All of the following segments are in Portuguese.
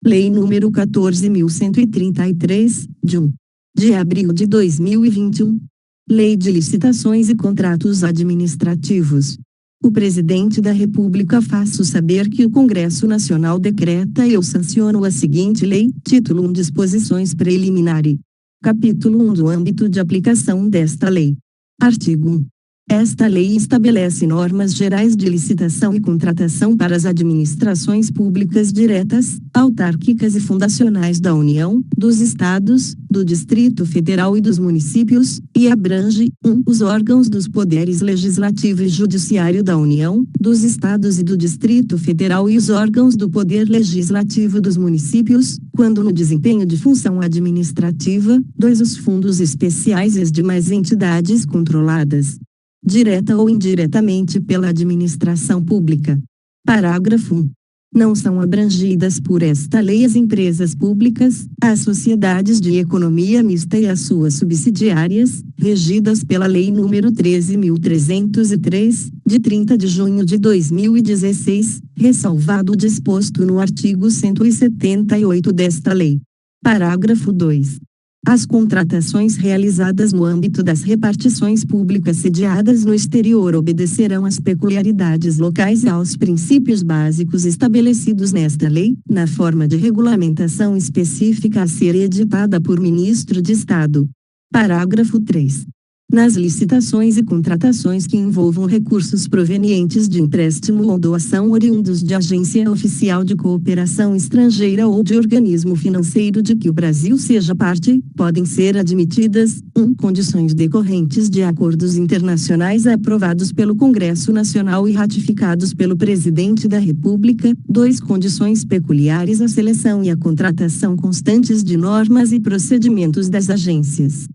Lei número 14.133, de 1 de abril de 2021. Lei de Licitações e Contratos Administrativos. O Presidente da República faço saber que o Congresso Nacional decreta e eu sanciono a seguinte lei, título 1 Disposições Preliminares. Capítulo 1 do âmbito de aplicação desta lei. Artigo 1. Esta lei estabelece normas gerais de licitação e contratação para as administrações públicas diretas, autárquicas e fundacionais da União, dos Estados, do Distrito Federal e dos municípios, e abrange: 1. Os órgãos dos poderes legislativo e judiciário da União, dos Estados e do Distrito Federal e os órgãos do poder legislativo dos municípios, quando no desempenho de função administrativa. 2. Os fundos especiais e as demais entidades controladas, direta ou indiretamente pela administração pública. Parágrafo 1. Não são abrangidas por esta lei as empresas públicas, as sociedades de economia mista e as suas subsidiárias, regidas pela Lei nº 13.303, de 30 de junho de 2016, ressalvado o disposto no artigo 178 desta lei. Parágrafo 2. As contratações realizadas no âmbito das repartições públicas sediadas no exterior obedecerão às peculiaridades locais e aos princípios básicos estabelecidos nesta lei, na forma de regulamentação específica a ser editada por Ministro de Estado. Parágrafo 3. Nas licitações e contratações que envolvam recursos provenientes de empréstimo ou doação oriundos de agência oficial de cooperação estrangeira ou de organismo financeiro de que o Brasil seja parte, podem ser admitidas: 1. Condições decorrentes de acordos internacionais aprovados pelo Congresso Nacional e ratificados pelo Presidente da República. 2. Condições peculiares à seleção e à contratação constantes de normas e procedimentos das agências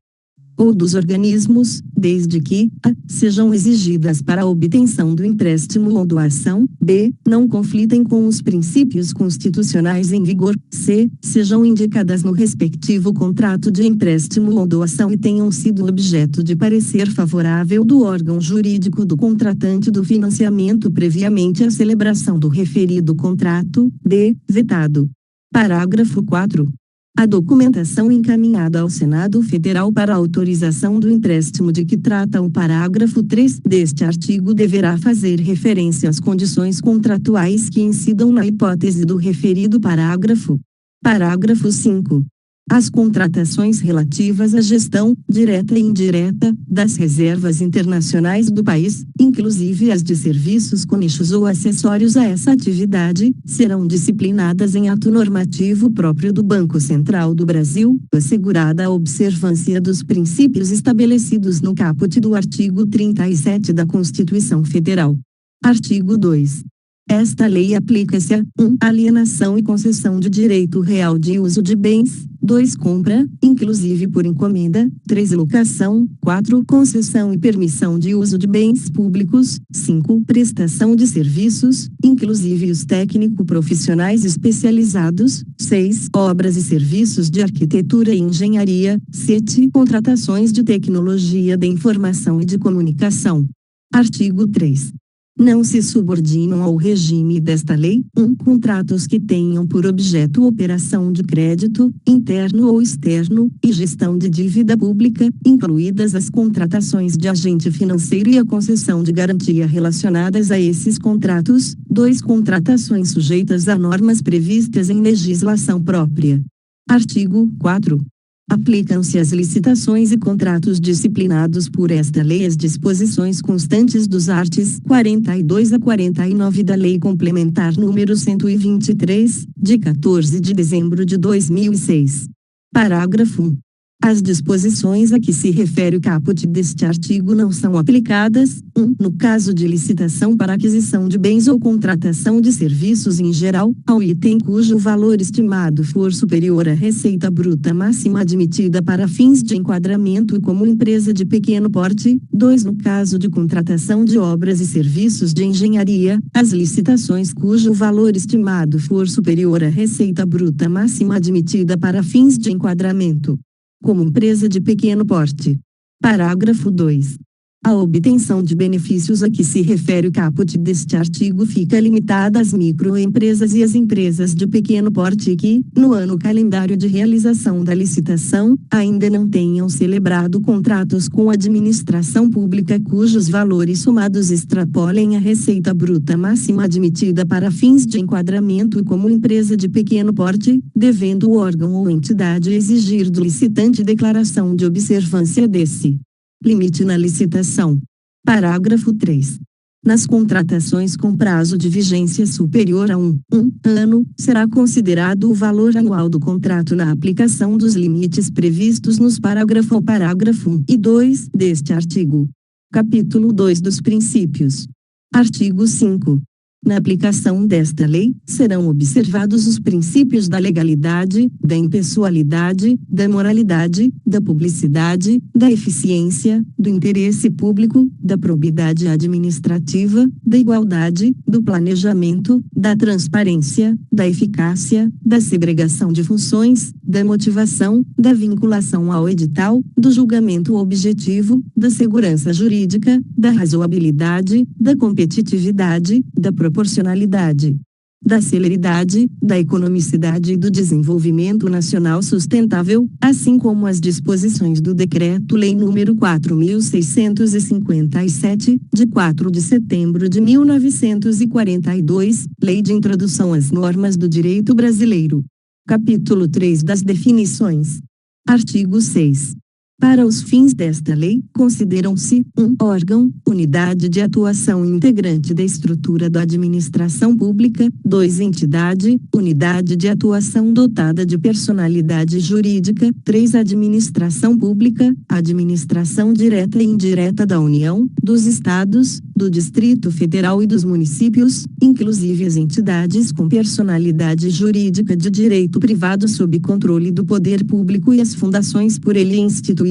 ou dos organismos, desde que a. Sejam exigidas para a obtenção do empréstimo ou doação, b. Não conflitem com os princípios constitucionais em vigor, c. Sejam indicadas no respectivo contrato de empréstimo ou doação e tenham sido objeto de parecer favorável do órgão jurídico do contratante do financiamento previamente à celebração do referido contrato, d. Vetado. Parágrafo 4. A documentação encaminhada ao Senado Federal para a autorização do empréstimo de que trata o parágrafo 3 deste artigo deverá fazer referência às condições contratuais que incidam na hipótese do referido parágrafo. Parágrafo 5. As contratações relativas à gestão, direta e indireta, das reservas internacionais do país, inclusive as de serviços conexos ou acessórios a essa atividade, serão disciplinadas em ato normativo próprio do Banco Central do Brasil, assegurada a observância dos princípios estabelecidos no caput do artigo 37 da Constituição Federal. Artigo 2. Esta lei aplica-se a: 1. Alienação e concessão de direito real de uso de bens, 2. Compra, inclusive por encomenda, 3. Locação, 4. Concessão e permissão de uso de bens públicos, 5. Prestação de serviços, inclusive os técnico-profissionais especializados, 6. Obras e serviços de arquitetura e engenharia, 7. Contratações de tecnologia da informação e de comunicação. Artigo 3. Não se subordinam ao regime desta lei: 1. Contratos que tenham por objeto operação de crédito, interno ou externo, e gestão de dívida pública, incluídas as contratações de agente financeiro e a concessão de garantia relacionadas a esses contratos. 2. Contratações sujeitas a normas previstas em legislação própria. Artigo 4. Aplicam-se às licitações e contratos disciplinados por esta lei as disposições constantes dos artigos 42 a 49 da Lei Complementar nº 123, de 14 de dezembro de 2006. Parágrafo 1. As disposições a que se refere o caput deste artigo não são aplicadas: 1. No caso de licitação para aquisição de bens ou contratação de serviços em geral, ao item cujo valor estimado for superior à receita bruta máxima admitida para fins de enquadramento como empresa de pequeno porte. 2. No caso de contratação de obras e serviços de engenharia, as licitações cujo valor estimado for superior à receita bruta máxima admitida para fins de enquadramento como empresa de pequeno porte. Parágrafo 2. A obtenção de benefícios a que se refere o caput deste artigo fica limitada às microempresas e às empresas de pequeno porte que, no ano calendário de realização da licitação, ainda não tenham celebrado contratos com a administração pública cujos valores somados extrapolem a receita bruta máxima admitida para fins de enquadramento como empresa de pequeno porte, devendo o órgão ou entidade exigir do licitante declaração de observância desse limite na licitação. Parágrafo 3. Nas contratações com prazo de vigência superior a um ano, será considerado o valor anual do contrato na aplicação dos limites previstos nos parágrafo 1 e 2 deste artigo. Capítulo 2 dos princípios. Artigo 5. Na aplicação desta lei, serão observados os princípios da legalidade, da impessoalidade, da moralidade, da publicidade, da eficiência, do interesse público, da probidade administrativa, da igualdade, do planejamento, da transparência, da eficácia, da segregação de funções, da motivação, da vinculação ao edital, do julgamento objetivo, da segurança jurídica, da razoabilidade, da competitividade, da proporcionalidade, da celeridade, da economicidade e do desenvolvimento nacional sustentável, assim como as disposições do Decreto-Lei nº 4.657, de 4 de setembro de 1942, Lei de Introdução às Normas do Direito Brasileiro. Capítulo 3 das definições. Artigo 6. Para os fins desta lei, consideram-se órgão, unidade de atuação integrante da estrutura da administração pública, 2 entidade, unidade de atuação dotada de personalidade jurídica, 3 administração pública, administração direta e indireta da União, dos Estados, do Distrito Federal e dos municípios, inclusive as entidades com personalidade jurídica de direito privado sob controle do poder público e as fundações por ele instituídas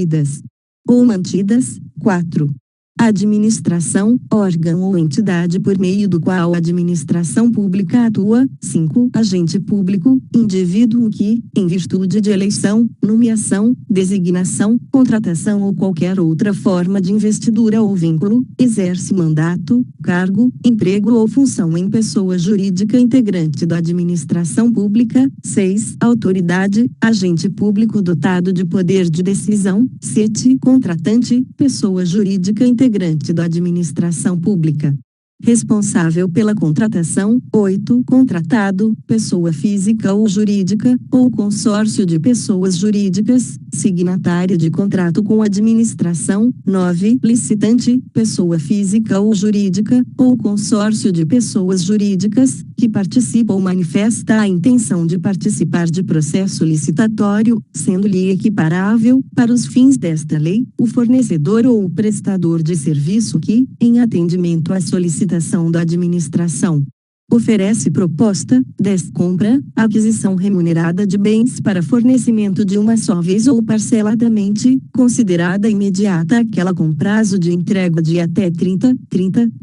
ou mantidas. 4. Administração, órgão ou entidade por meio do qual a administração pública atua. 5. Agente público, indivíduo que, em virtude de eleição, nomeação, designação, contratação ou qualquer outra forma de investidura ou vínculo, exerce mandato, cargo, emprego ou função em pessoa jurídica integrante da administração pública. 6. Autoridade, agente público dotado de poder de decisão. 7. Contratante, pessoa jurídica integrante da administração pública. Responsável pela contratação. 8. Contratado, pessoa física ou jurídica, ou consórcio de pessoas jurídicas, signatária de contrato com a administração. 9. Licitante, pessoa física ou jurídica, ou consórcio de pessoas jurídicas, que participa ou manifesta a intenção de participar de processo licitatório, sendo-lhe equiparável, para os fins desta lei, o fornecedor ou o prestador de serviço que, em atendimento à solicitação da administração, oferece proposta, compra, aquisição remunerada de bens para fornecimento de uma só vez ou parceladamente, considerada imediata aquela com prazo de entrega de até 30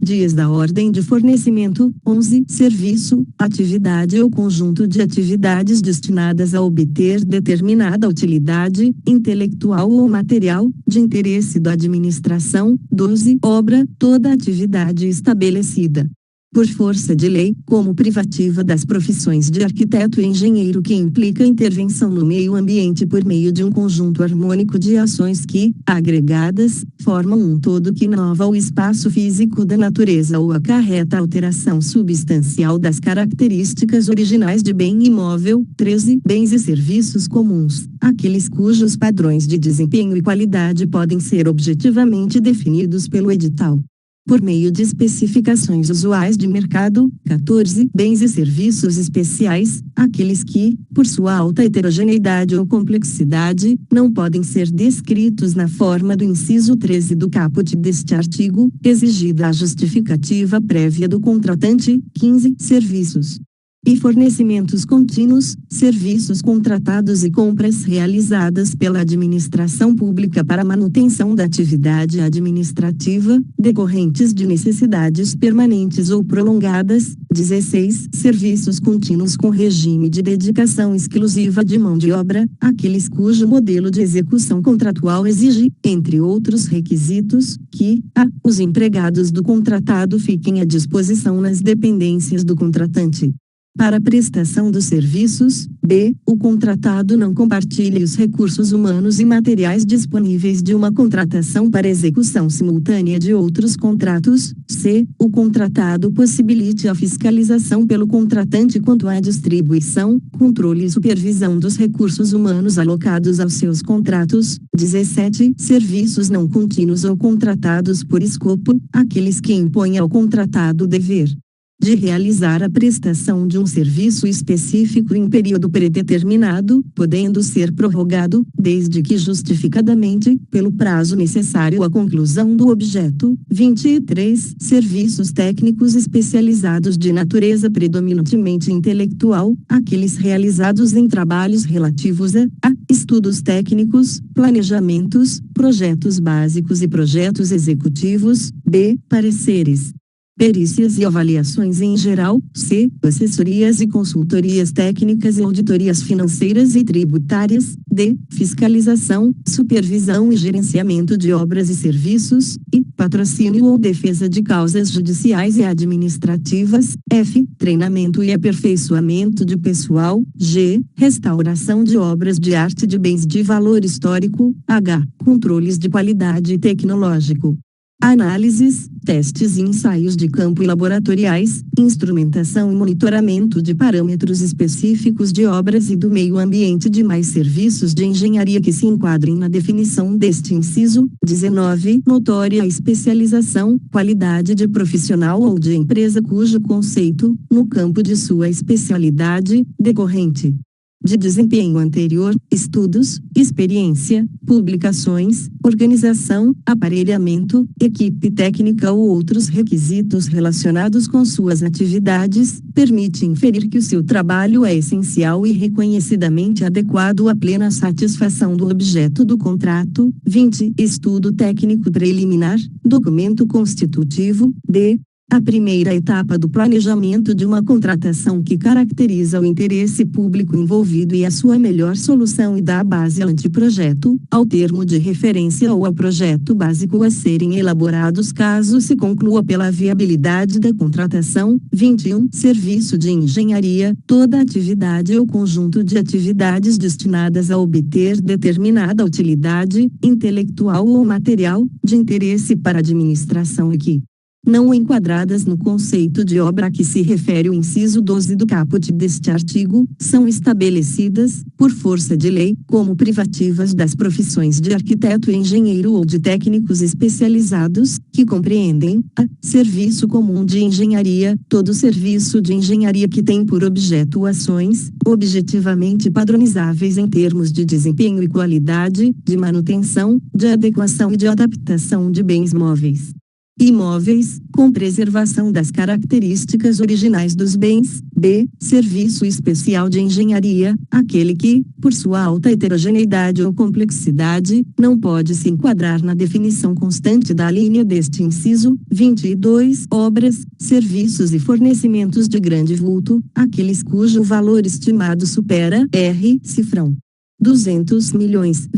dias da ordem de fornecimento. 11. Serviço, atividade ou conjunto de atividades destinadas a obter determinada utilidade, intelectual ou material, de interesse da administração. 12. Obra, toda atividade estabelecida por força de lei, como privativa das profissões de arquiteto e engenheiro que implica intervenção no meio ambiente por meio de um conjunto harmônico de ações que, agregadas, formam um todo que inova o espaço físico da natureza ou acarreta alteração substancial das características originais de bem imóvel. 13. Bens e serviços comuns, aqueles cujos padrões de desempenho e qualidade podem ser objetivamente definidos pelo edital, por meio de especificações usuais de mercado. 14. Bens e serviços especiais, aqueles que, por sua alta heterogeneidade ou complexidade, não podem ser descritos na forma do inciso 13 do caput deste artigo, exigida a justificativa prévia do contratante. 15. Serviços e fornecimentos contínuos, serviços contratados e compras realizadas pela administração pública para manutenção da atividade administrativa, decorrentes de necessidades permanentes ou prolongadas. 16. Serviços contínuos com regime de dedicação exclusiva de mão de obra, aqueles cujo modelo de execução contratual exige, entre outros requisitos, que a. os empregados do contratado fiquem à disposição nas dependências do contratante para a prestação dos serviços, b. o contratado não compartilhe os recursos humanos e materiais disponíveis de uma contratação para execução simultânea de outros contratos, c. o contratado possibilite a fiscalização pelo contratante quanto à distribuição, controle e supervisão dos recursos humanos alocados aos seus contratos. 17. Serviços não contínuos ou contratados por escopo, aqueles que impõem ao contratado o dever de realizar a prestação de um serviço específico em período predeterminado, podendo ser prorrogado, desde que justificadamente, pelo prazo necessário à conclusão do objeto. 23. Serviços técnicos especializados de natureza predominantemente intelectual, aqueles realizados em trabalhos relativos a estudos técnicos, planejamentos, projetos básicos e projetos executivos. B. Pareceres, perícias e avaliações em geral, c. assessorias e consultorias técnicas e auditorias financeiras e tributárias, d. fiscalização, supervisão e gerenciamento de obras e serviços, e patrocínio ou defesa de causas judiciais e administrativas, f. treinamento e aperfeiçoamento de pessoal, g. restauração de obras de arte e de bens de valor histórico, h. controles de qualidade tecnológico, análises, testes e ensaios de campo e laboratoriais, instrumentação e monitoramento de parâmetros específicos de obras e do meio ambiente e demais serviços de engenharia que se enquadrem na definição deste inciso. 19. Notória especialização, qualidade de profissional ou de empresa cujo conceito, no campo de sua especialidade, decorrente de desempenho anterior, estudos, experiência, publicações, organização, aparelhamento, equipe técnica ou outros requisitos relacionados com suas atividades, permite inferir que o seu trabalho é essencial e reconhecidamente adequado à plena satisfação do objeto do contrato. 20. Estudo técnico preliminar, documento constitutivo, d. a primeira etapa do planejamento de uma contratação que caracteriza o interesse público envolvido e a sua melhor solução e dá base ao anteprojeto, ao termo de referência ou ao projeto básico a serem elaborados caso se conclua pela viabilidade da contratação. 21. Serviço de engenharia, toda atividade ou conjunto de atividades destinadas a obter determinada utilidade, intelectual ou material, de interesse para a administração e que não enquadradas no conceito de obra a que se refere o inciso 12 do caput deste artigo, são estabelecidas, por força de lei, como privativas das profissões de arquiteto e engenheiro ou de técnicos especializados, que compreendem a. Serviço comum de engenharia, todo serviço de engenharia que tem por objeto ações, objetivamente padronizáveis em termos de desempenho e qualidade, de manutenção, de adequação e de adaptação de bens móveis, imóveis, com preservação das características originais dos bens. B. Serviço especial de engenharia, aquele que, por sua alta heterogeneidade ou complexidade, não pode se enquadrar na definição constante da linha deste inciso. 22. Obras, serviços e fornecimentos de grande vulto, aqueles cujo valor estimado supera R. cifrão 200 milhões,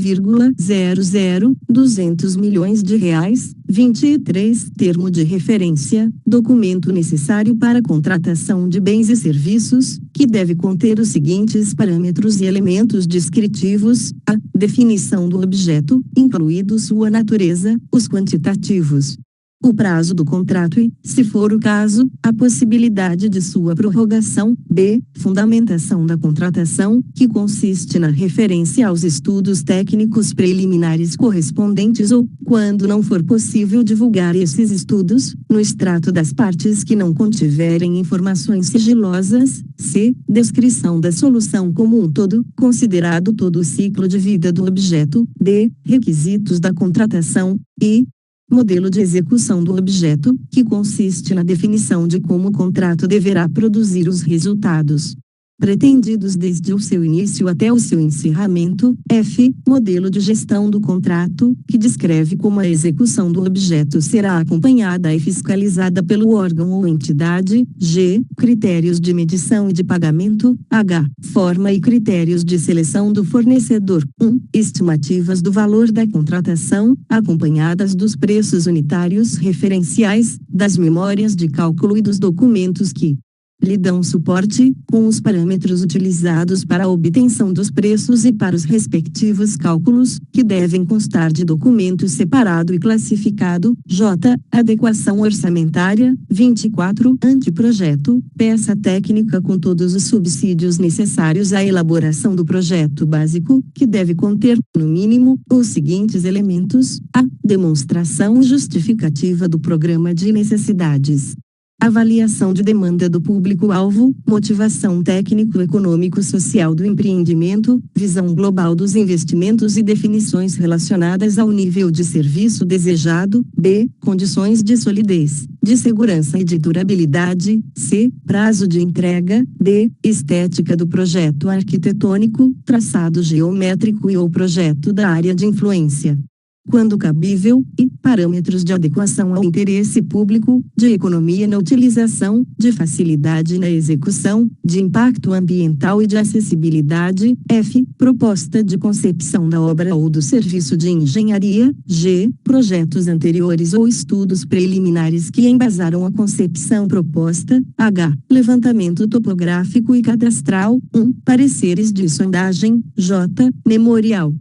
200 milhões de reais. 23. Termo de referência, documento necessário para a contratação de bens e serviços, que deve conter os seguintes parâmetros e elementos descritivos: a. definição do objeto, incluído sua natureza, os quantitativos, o prazo do contrato e, se for o caso, a possibilidade de sua prorrogação. B. Fundamentação da contratação, que consiste na referência aos estudos técnicos preliminares correspondentes ou, quando não for possível divulgar esses estudos, no extrato das partes que não contiverem informações sigilosas. C. Descrição da solução como um todo, considerado todo o ciclo de vida do objeto. D. Requisitos da contratação. E. modelo de execução do objeto, que consiste na definição de como o contrato deverá produzir os resultados pretendidos desde o seu início até o seu encerramento. F. Modelo de gestão do contrato, que descreve como a execução do objeto será acompanhada e fiscalizada pelo órgão ou entidade. G. Critérios de medição e de pagamento. H. Forma e critérios de seleção do fornecedor. 1. Estimativas do valor da contratação, acompanhadas dos preços unitários referenciais, das memórias de cálculo e dos documentos que lhe dão suporte, com os parâmetros utilizados para a obtenção dos preços e para os respectivos cálculos, que devem constar de documento separado e classificado. J. Adequação orçamentária. 24. Anteprojeto, peça técnica com todos os subsídios necessários à elaboração do projeto básico, que deve conter, no mínimo, os seguintes elementos: a. Demonstração justificativa do programa de necessidades. Avaliação de demanda do público-alvo, motivação técnico-econômico-social do empreendimento, visão global dos investimentos e definições relacionadas ao nível de serviço desejado. B. Condições de solidez, de segurança e de durabilidade. C. Prazo de entrega. D. Estética do projeto arquitetônico, traçado geométrico e ou projeto da área de influência, quando cabível, e parâmetros de adequação ao interesse público, de economia na utilização, de facilidade na execução, de impacto ambiental e de acessibilidade. F. Proposta de concepção da obra ou do serviço de engenharia. G. Projetos anteriores ou estudos preliminares que embasaram a concepção proposta. H. Levantamento topográfico e cadastral. 1. Pareceres de sondagem. J. Memorial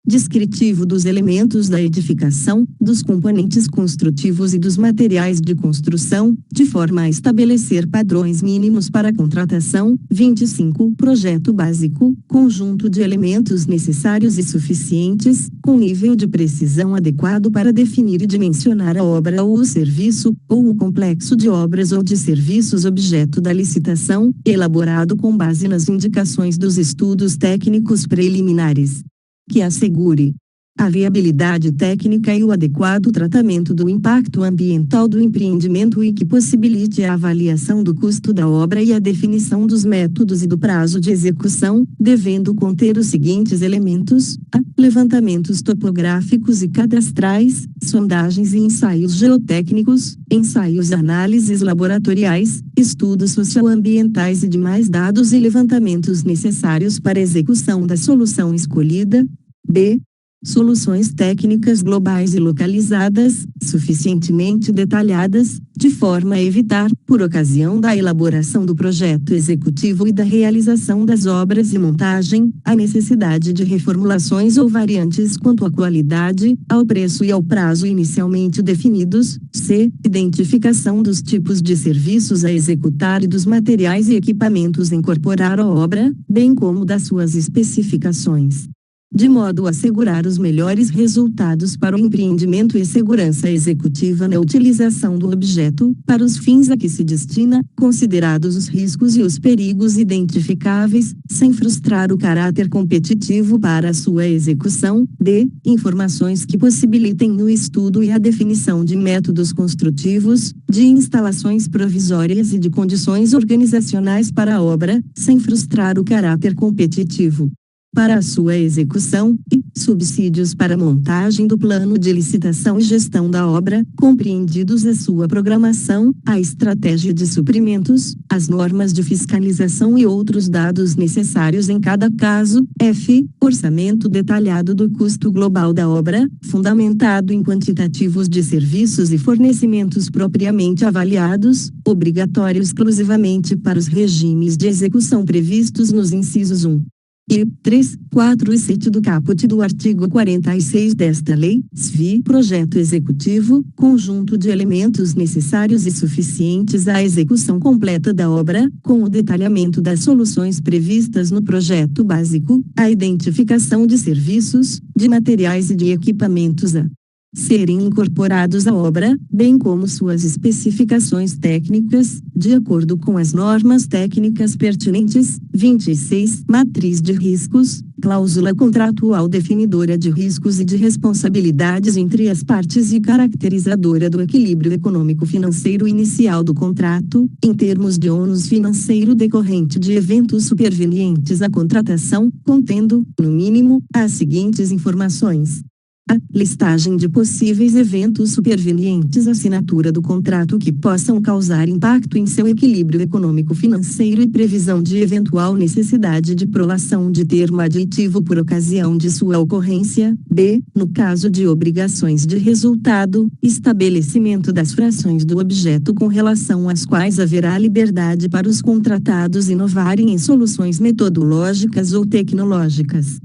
descritivo dos elementos da edificação, dos componentes construtivos e dos materiais de construção, de forma a estabelecer padrões mínimos para a contratação. 25. Projeto básico, conjunto de elementos necessários e suficientes, com nível de precisão adequado para definir e dimensionar a obra ou o serviço, ou o complexo de obras ou de serviços objeto da licitação, elaborado com base nas indicações dos estudos técnicos preliminares, que assegure a viabilidade técnica e o adequado tratamento do impacto ambiental do empreendimento e que possibilite a avaliação do custo da obra e a definição dos métodos e do prazo de execução, devendo conter os seguintes elementos: a. Levantamentos topográficos e cadastrais, sondagens e ensaios geotécnicos, ensaios e análises laboratoriais, estudos socioambientais e demais dados e levantamentos necessários para a execução da solução escolhida. B. Soluções técnicas globais e localizadas, suficientemente detalhadas, de forma a evitar, por ocasião da elaboração do projeto executivo e da realização das obras e montagem, a necessidade de reformulações ou variantes quanto à qualidade, ao preço e ao prazo inicialmente definidos. C. Identificação dos tipos de serviços a executar e dos materiais e equipamentos a incorporar à obra, bem como das suas especificações, de modo a assegurar os melhores resultados para o empreendimento e segurança executiva na utilização do objeto, para os fins a que se destina, considerados os riscos e os perigos identificáveis, sem frustrar o caráter competitivo para a sua execução. D. Informações que possibilitem o estudo e a definição de métodos construtivos, de instalações provisórias e de condições organizacionais para a obra, sem frustrar o caráter competitivo para a sua execução, e subsídios para a montagem do plano de licitação e gestão da obra, compreendidos a sua programação, a estratégia de suprimentos, as normas de fiscalização e outros dados necessários em cada caso. F. Orçamento detalhado do custo global da obra, fundamentado em quantitativos de serviços e fornecimentos propriamente avaliados, obrigatório exclusivamente para os regimes de execução previstos nos incisos 1. E 3, 4 e 7 do caput do artigo 46 desta lei. SVI. Projeto executivo, conjunto de elementos necessários e suficientes à execução completa da obra, com o detalhamento das soluções previstas no projeto básico, a identificação de serviços, de materiais e de equipamentos a serem incorporados à obra, bem como suas especificações técnicas, de acordo com as normas técnicas pertinentes. 26. Matriz de riscos, cláusula contratual definidora de riscos e de responsabilidades entre as partes e caracterizadora do equilíbrio econômico-financeiro inicial do contrato, em termos de ônus financeiro decorrente de eventos supervenientes à contratação, contendo, no mínimo, as seguintes informações: a listagem de possíveis eventos supervenientes à assinatura do contrato que possam causar impacto em seu equilíbrio econômico-financeiro e previsão de eventual necessidade de prolação de termo aditivo por ocasião de sua ocorrência. B. No caso de obrigações de resultado, estabelecimento das frações do objeto com relação às quais haverá liberdade para os contratados inovarem em soluções metodológicas ou tecnológicas,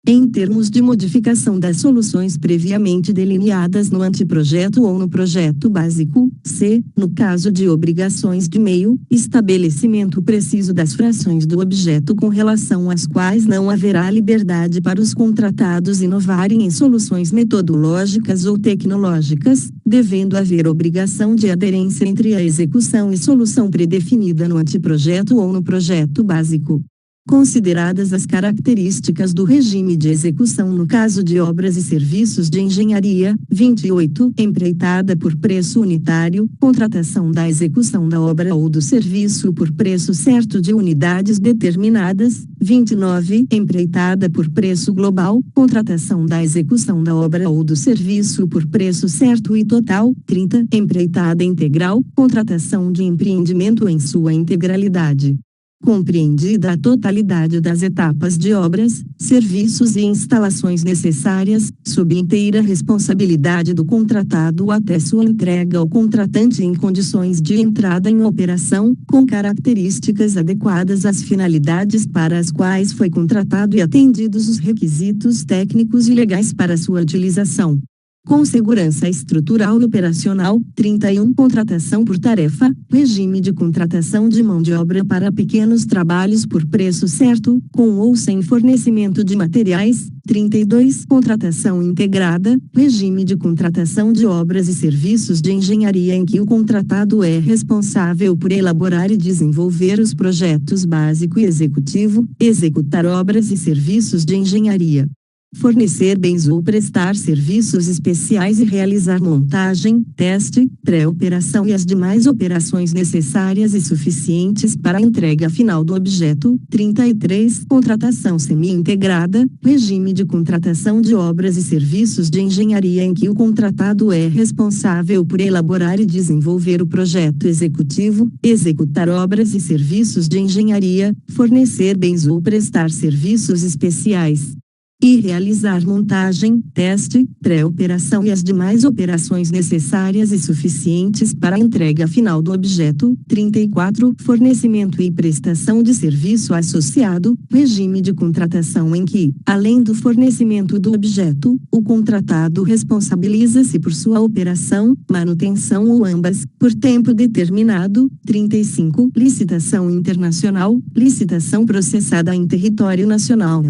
em termos de modificação das soluções previamente delineadas no anteprojeto ou no projeto básico. C. No caso de obrigações de meio, estabelecimento preciso das frações do objeto com relação às quais não haverá liberdade para os contratados inovarem em soluções metodológicas ou tecnológicas, devendo haver obrigação de aderência entre a execução e solução predefinida no anteprojeto ou no projeto básico. Consideradas as características do regime de execução no caso de obras e serviços de engenharia. 28. Empreitada por preço unitário, contratação da execução da obra ou do serviço por preço certo de unidades determinadas. 29. Empreitada por preço global, contratação da execução da obra ou do serviço por preço certo e total. 30. Empreitada integral, contratação de empreendimento em sua integralidade, compreendida a totalidade das etapas de obras, serviços e instalações necessárias, sob inteira responsabilidade do contratado até sua entrega ao contratante em condições de entrada em operação, com características adequadas às finalidades para as quais foi contratado e atendidos os requisitos técnicos e legais para sua utilização, com segurança estrutural e operacional. 31. Contratação por tarefa, regime de contratação de mão de obra para pequenos trabalhos por preço certo, com ou sem fornecimento de materiais. 32. Contratação integrada, regime de contratação de obras e serviços de engenharia em que o contratado é responsável por elaborar e desenvolver os projetos básico e executivo, executar obras e serviços de engenharia, fornecer bens ou prestar serviços especiais e realizar montagem, teste, pré-operação e as demais operações necessárias e suficientes para a entrega final do objeto. 33. Contratação semi-integrada, regime de contratação de obras e serviços de engenharia em que o contratado é responsável por elaborar e desenvolver o projeto executivo, executar obras e serviços de engenharia, fornecer bens ou prestar serviços especiais e realizar montagem, teste, pré-operação e as demais operações necessárias e suficientes para a entrega final do objeto. 34. Fornecimento e prestação de serviço associado, regime de contratação em que, além do fornecimento do objeto, o contratado responsabiliza-se por sua operação, manutenção ou ambas, por tempo determinado. 35. Licitação internacional, licitação processada em território nacional,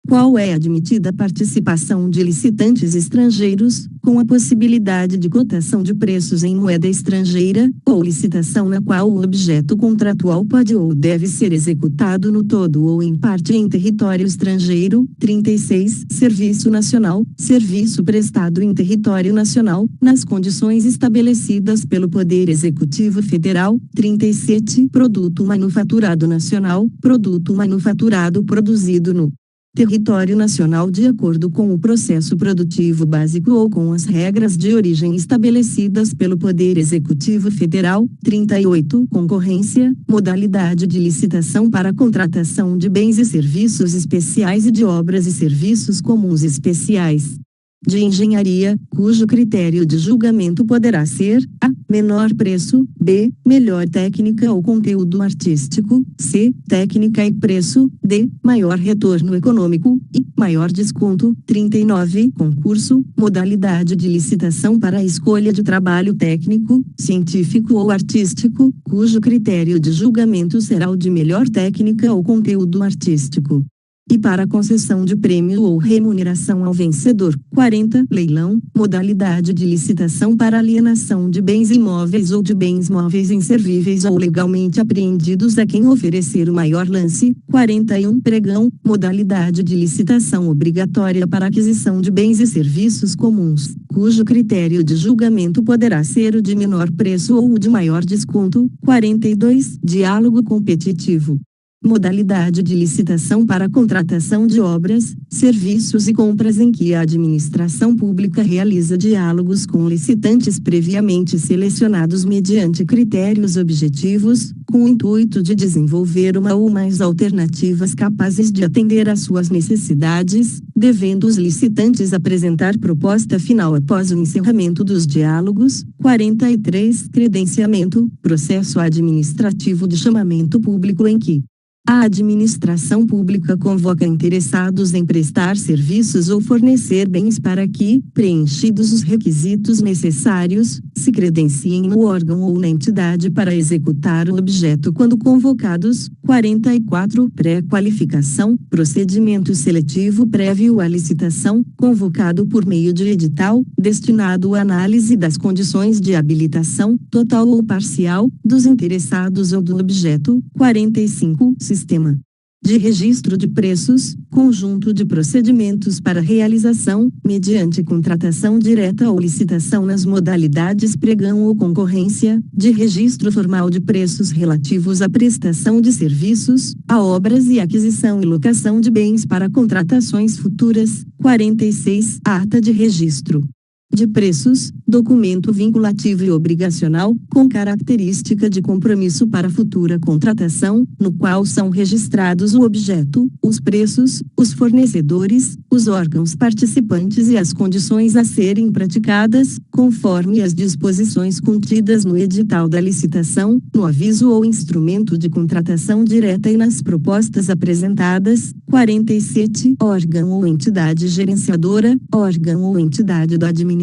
qual é admitida a participação de licitantes estrangeiros, com a possibilidade de cotação de preços em moeda estrangeira, ou licitação na qual o objeto contratual pode ou deve ser executado no todo ou em parte em território estrangeiro. 36. Serviço nacional, serviço prestado em território nacional, nas condições estabelecidas pelo Poder Executivo Federal. 37. Produto manufaturado nacional, produto manufaturado produzido no território nacional de acordo com o processo produtivo básico ou com as regras de origem estabelecidas pelo Poder Executivo Federal. 38. Concorrência, modalidade de licitação para contratação de bens e serviços especiais e de obras e serviços comuns especiais de engenharia, cujo critério de julgamento poderá ser: a. menor preço, b. melhor técnica ou conteúdo artístico, c. técnica e preço, d. maior retorno econômico, e maior desconto. 39. Concurso, modalidade de licitação para a escolha de trabalho técnico, científico ou artístico, cujo critério de julgamento será o de melhor técnica ou conteúdo artístico. e para concessão de prêmio ou remuneração ao vencedor. 40. Leilão, modalidade de licitação para alienação de bens imóveis ou de bens móveis inservíveis ou legalmente apreendidos a quem oferecer o maior lance. 41. Pregão, modalidade de licitação obrigatória para aquisição de bens e serviços comuns, cujo critério de julgamento poderá ser o de menor preço ou o de maior desconto. 42. Diálogo competitivo, modalidade de licitação para contratação de obras, serviços e compras em que a administração pública realiza diálogos com licitantes previamente selecionados mediante critérios objetivos, com o intuito de desenvolver uma ou mais alternativas capazes de atender às suas necessidades, devendo os licitantes apresentar proposta final após o encerramento dos diálogos. 43. Credenciamento, processo administrativo de chamamento público em que a administração pública convoca interessados em prestar serviços ou fornecer bens para que, preenchidos os requisitos necessários, se credenciem no órgão ou na entidade para executar o objeto quando convocados. 44. Pré-qualificação, procedimento seletivo prévio à licitação, convocado por meio de edital, destinado à análise das condições de habilitação, total ou parcial, dos interessados ou do objeto. 45. Sistema de registro de preços, conjunto de procedimentos para realização, mediante contratação direta ou licitação nas modalidades pregão ou concorrência, de registro formal de preços relativos à prestação de serviços, a obras e aquisição e locação de bens para contratações futuras. 46. Ata de registro de preços, documento vinculativo e obrigacional, com característica de compromisso para futura contratação, no qual são registrados o objeto, os preços, os fornecedores, os órgãos participantes e as condições a serem praticadas, conforme as disposições contidas no edital da licitação, no aviso ou instrumento de contratação direta e nas propostas apresentadas. 47. Órgão ou entidade gerenciadora, órgão ou entidade da administração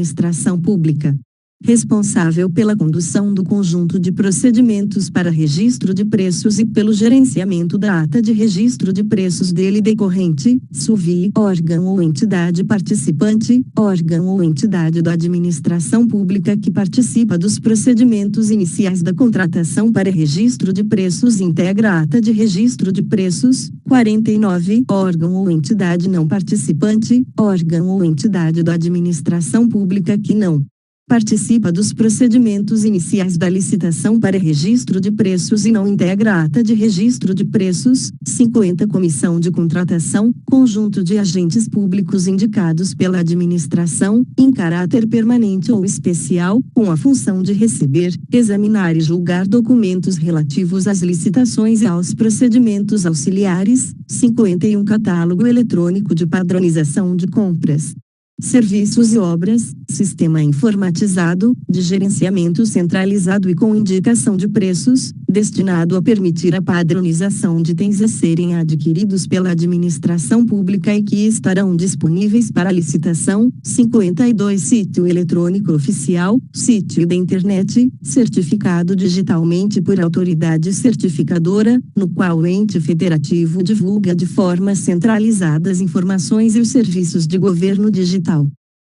pública, responsável pela condução do conjunto de procedimentos para registro de preços e pelo gerenciamento da ata de registro de preços dele decorrente. SUVI, órgão ou entidade participante, órgão ou entidade da administração pública que participa dos procedimentos iniciais da contratação para registro de preços e integra a ata de registro de preços. 49. Órgão ou entidade não participante, órgão ou entidade da administração pública que não participa dos procedimentos iniciais da licitação para registro de preços e não integra a ata de registro de preços. 50. Comissão de contratação, conjunto de agentes públicos indicados pela administração, em caráter permanente ou especial, com a função de receber, examinar e julgar documentos relativos às licitações e aos procedimentos auxiliares. 51. Catálogo eletrônico de padronização de compras, serviços e obras, sistema informatizado, de gerenciamento centralizado e com indicação de preços, destinado a permitir a padronização de itens a serem adquiridos pela administração pública e que estarão disponíveis para licitação. 52. Sítio eletrônico oficial, sítio da internet, certificado digitalmente por autoridade certificadora, no qual o ente federativo divulga de forma centralizada as informações e os serviços de governo digital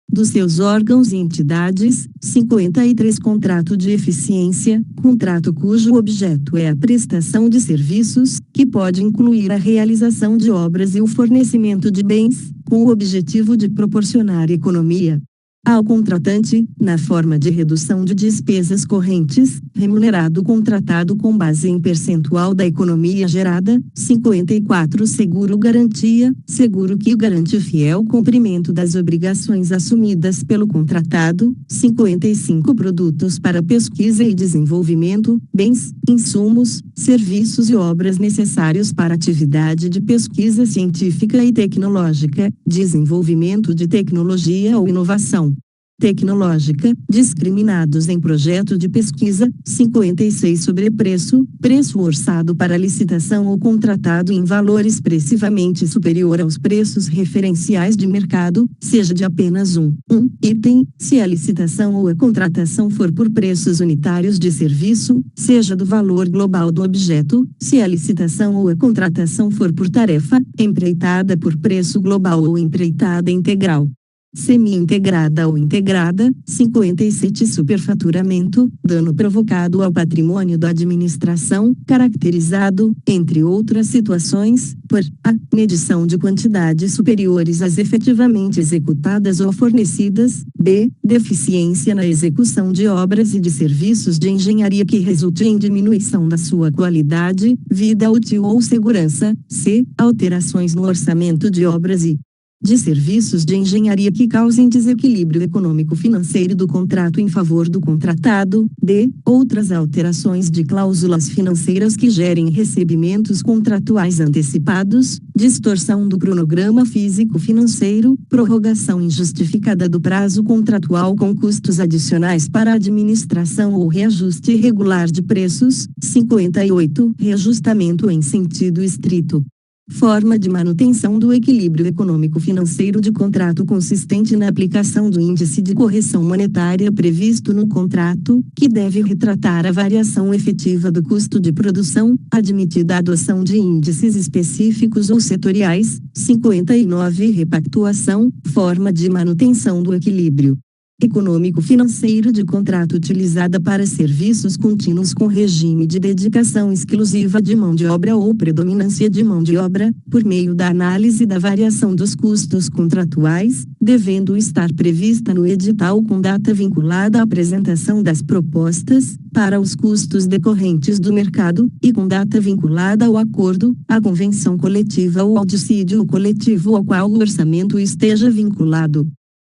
dos seus órgãos e entidades. 53. Contrato de eficiência, contrato cujo objeto é a prestação de serviços, que pode incluir a realização de obras e o fornecimento de bens, com o objetivo de proporcionar economia ao contratante, na forma de redução de despesas correntes, remunerado o contratado com base em percentual da economia gerada. 54. Seguro garantia, seguro que garante o fiel cumprimento das obrigações assumidas pelo contratado. 55. Produtos para pesquisa e desenvolvimento, bens, insumos, serviços e obras necessários para atividade de pesquisa científica e tecnológica, desenvolvimento de tecnologia ou inovação. tecnológica, discriminados em projeto de pesquisa, 56 sobrepreço, preço orçado para licitação ou contratado em valor expressivamente superior aos preços referenciais de mercado, seja de apenas um item, se a licitação ou a contratação for por preços unitários de serviço, seja do valor global do objeto, se a licitação ou a contratação for por tarefa, empreitada por preço global ou empreitada integral. Semi-integrada ou integrada, 57 superfaturamento, dano provocado ao patrimônio da administração, caracterizado, entre outras situações, por a. Medição de quantidades superiores às efetivamente executadas ou fornecidas, b. Deficiência na execução de obras e de serviços de engenharia que resulte em diminuição da sua qualidade, vida útil ou segurança, c. Alterações no orçamento de obras e de serviços de engenharia que causem desequilíbrio econômico-financeiro do contrato em favor do contratado, d. Outras alterações de cláusulas financeiras que gerem recebimentos contratuais antecipados, distorção do cronograma físico-financeiro, prorrogação injustificada do prazo contratual com custos adicionais para a administração ou reajuste irregular de preços, 58. Reajustamento em sentido estrito. Forma de manutenção do equilíbrio econômico-financeiro de contrato consistente na aplicação do índice de correção monetária previsto no contrato, que deve retratar a variação efetiva do custo de produção, admitida a adoção de índices específicos ou setoriais. 59. Repactuação, forma de manutenção do equilíbrio econômico-financeiro de contrato utilizada para serviços contínuos com regime de dedicação exclusiva de mão de obra ou predominância de mão de obra, por meio da análise da variação dos custos contratuais, devendo estar prevista no edital com data vinculada à apresentação das propostas, para os custos decorrentes do mercado, e com data vinculada ao acordo, à convenção coletiva ou ao dissídio coletivo ao qual o orçamento esteja vinculado.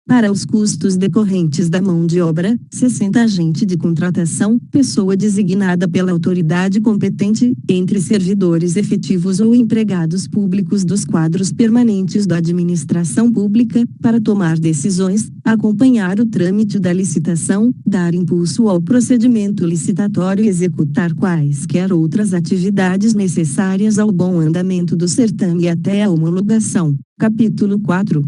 Para os custos decorrentes da mão de obra, 60 agente de contratação, pessoa designada pela autoridade competente, entre servidores efetivos ou empregados públicos dos quadros permanentes da administração pública, para tomar decisões, acompanhar o trâmite da licitação, dar impulso ao procedimento licitatório e executar quaisquer outras atividades necessárias ao bom andamento do certame até a homologação. Capítulo 4.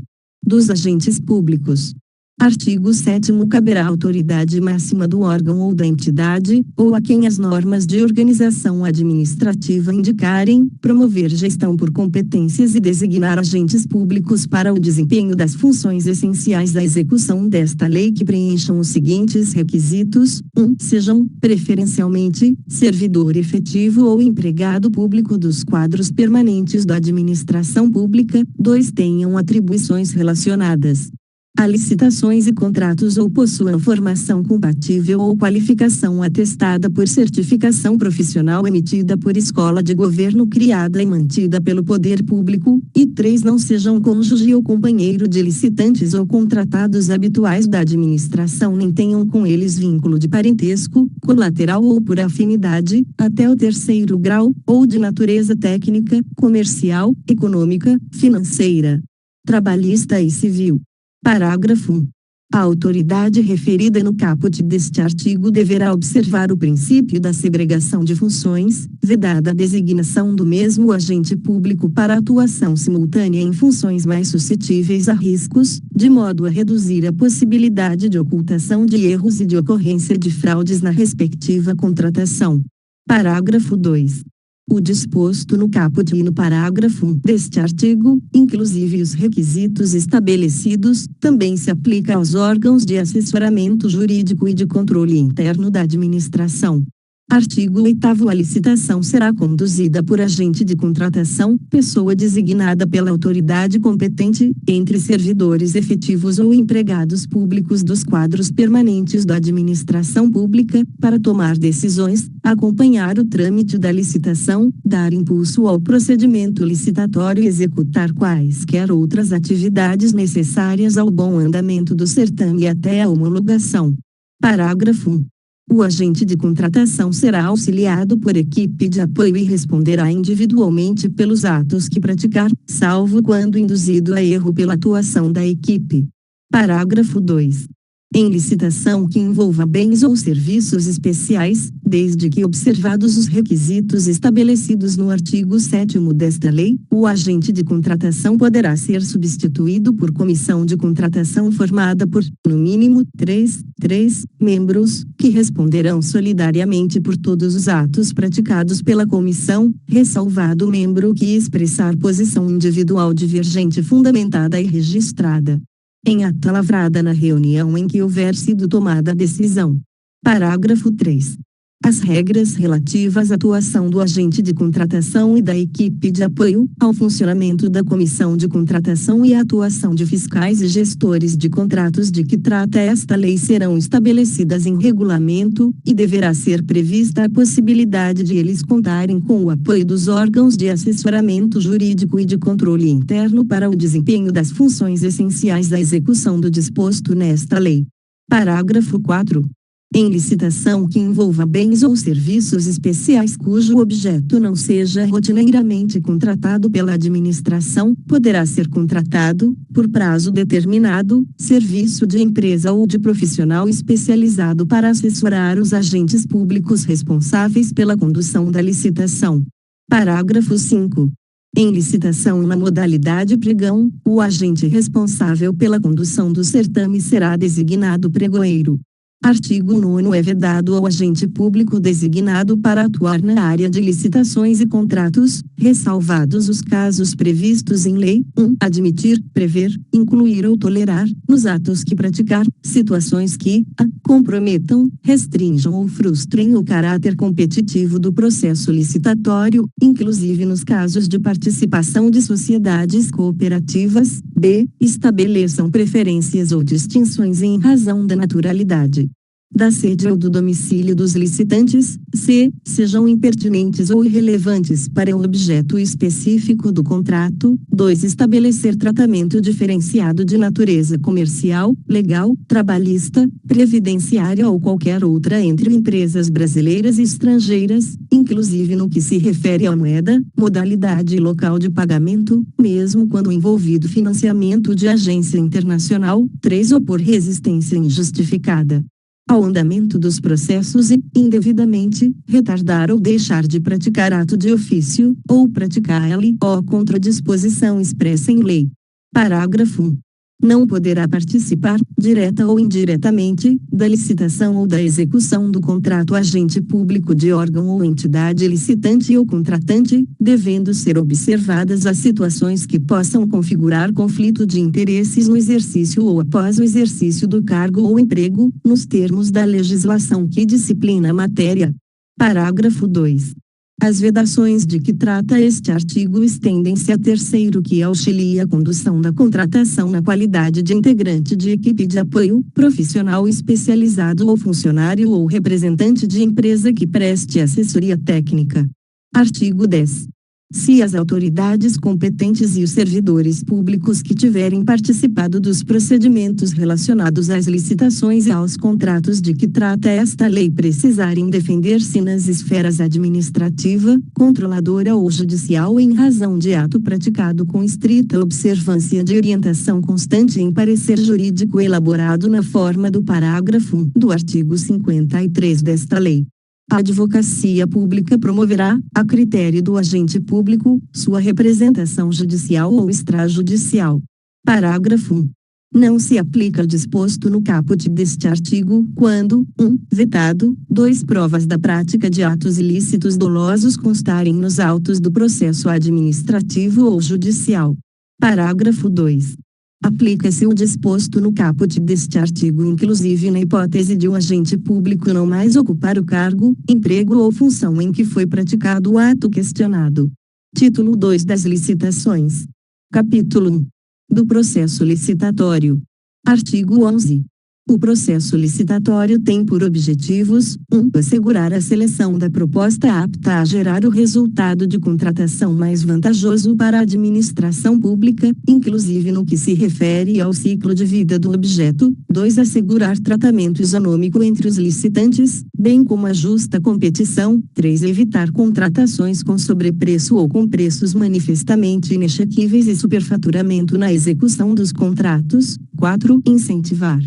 Dos agentes públicos. Artigo 7º. Caberá à autoridade máxima do órgão ou da entidade, ou a quem as normas de organização administrativa indicarem, promover gestão por competências e designar agentes públicos para o desempenho das funções essenciais à execução desta lei que preencham os seguintes requisitos: 1. Sejam, preferencialmente, servidor efetivo ou empregado público dos quadros permanentes da administração pública. 2. Tenham atribuições relacionadas a licitações e contratos ou possuam formação compatível ou qualificação atestada por certificação profissional emitida por escola de governo criada e mantida pelo poder público, e 3. Não sejam cônjuge ou companheiro de licitantes ou contratados habituais da administração nem tenham com eles vínculo de parentesco, colateral ou por afinidade, até o 3º grau, ou de natureza técnica, comercial, econômica, financeira, trabalhista e civil. Parágrafo 1. A autoridade referida no caput deste artigo deverá observar o princípio da segregação de funções, vedada a designação do mesmo agente público para atuação simultânea em funções mais suscetíveis a riscos, de modo a reduzir a possibilidade de ocultação de erros e de ocorrência de fraudes na respectiva contratação. Parágrafo 2. O disposto no caput e no parágrafo 1 deste artigo, inclusive os requisitos estabelecidos, também se aplica aos órgãos de assessoramento jurídico e de controle interno da administração. Artigo 8º. A licitação será conduzida por agente de contratação, pessoa designada pela autoridade competente, entre servidores efetivos ou empregados públicos dos quadros permanentes da administração pública, para tomar decisões, acompanhar o trâmite da licitação, dar impulso ao procedimento licitatório e executar quaisquer outras atividades necessárias ao bom andamento do certame até a homologação. Parágrafo 1. O agente de contratação será auxiliado por equipe de apoio e responderá individualmente pelos atos que praticar, salvo quando induzido a erro pela atuação da equipe. Parágrafo 2. Em licitação que envolva bens ou serviços especiais, desde que observados os requisitos estabelecidos no artigo 7º desta lei, o agente de contratação poderá ser substituído por comissão de contratação formada por, no mínimo, três membros, que responderão solidariamente por todos os atos praticados pela comissão, ressalvado o membro que expressar posição individual divergente fundamentada e registrada em ata lavrada na reunião em que houver sido tomada a decisão. Parágrafo 3. As regras relativas à atuação do agente de contratação e da equipe de apoio ao funcionamento da comissão de contratação e à atuação de fiscais e gestores de contratos de que trata esta lei serão estabelecidas em regulamento, e deverá ser prevista a possibilidade de eles contarem com o apoio dos órgãos de assessoramento jurídico e de controle interno para o desempenho das funções essenciais da execução do disposto nesta lei. Parágrafo 4. Em licitação que envolva bens ou serviços especiais cujo objeto não seja rotineiramente contratado pela administração, poderá ser contratado, por prazo determinado, serviço de empresa ou de profissional especializado para assessorar os agentes públicos responsáveis pela condução da licitação. Parágrafo 5. Em licitação na modalidade pregão, o agente responsável pela condução do certame será designado pregoeiro. Artigo 9º é vedado ao agente público designado para atuar na área de licitações e contratos, ressalvados os casos previstos em lei: 1. Admitir, prever, incluir ou tolerar, nos atos que praticar, situações que a comprometam, restringam ou frustrem o caráter competitivo do processo licitatório, inclusive nos casos de participação de sociedades cooperativas. B. Estabeleçam preferências ou distinções em razão da naturalidade da sede ou do domicílio dos licitantes. C. Sejam impertinentes ou irrelevantes para o objeto específico do contrato. 2. Estabelecer tratamento diferenciado de natureza comercial, legal, trabalhista, previdenciária ou qualquer outra entre empresas brasileiras e estrangeiras, inclusive no que se refere à moeda, modalidade e local de pagamento, mesmo quando envolvido financiamento de agência internacional. 3. Opor resistência injustificada ao andamento dos processos e, indevidamente, retardar ou deixar de praticar ato de ofício, ou praticá-lo contra disposição expressa em lei. Parágrafo 1. Não poderá participar, direta ou indiretamente, da licitação ou da execução do contrato agente público de órgão ou entidade licitante ou contratante, devendo ser observadas as situações que possam configurar conflito de interesses no exercício ou após o exercício do cargo ou emprego, nos termos da legislação que disciplina a matéria. Parágrafo 2. As vedações de que trata este artigo estendem-se a terceiro que auxilia a condução da contratação na qualidade de integrante de equipe de apoio, profissional especializado ou funcionário ou representante de empresa que preste assessoria técnica. Artigo 10. Se as autoridades competentes e os servidores públicos que tiverem participado dos procedimentos relacionados às licitações e aos contratos de que trata esta lei precisarem defender-se nas esferas administrativa, controladora ou judicial em razão de ato praticado com estrita observância de orientação constante em parecer jurídico elaborado na forma do parágrafo 1 do artigo 53 desta lei, a advocacia pública promoverá, a critério do agente público, sua representação judicial ou extrajudicial. Parágrafo 1. Não se aplica o disposto no caput deste artigo quando, 1. Vetado, 2. Provas da prática de atos ilícitos dolosos constarem nos autos do processo administrativo ou judicial. Parágrafo 2. Aplica-se o disposto no caput deste artigo inclusive na hipótese de um agente público não mais ocupar o cargo, emprego ou função em que foi praticado o ato questionado. Título 2 das licitações. Capítulo 1. Do processo licitatório. Artigo 11. O processo licitatório tem por objetivos: 1. Assegurar a seleção da proposta apta a gerar o resultado de contratação mais vantajoso para a administração pública, inclusive no que se refere ao ciclo de vida do objeto. 2. Assegurar tratamento isonômico entre os licitantes, bem como a justa competição. 3. Evitar contratações com sobrepreço ou com preços manifestamente inexequíveis e superfaturamento na execução dos contratos. 4. Incentivar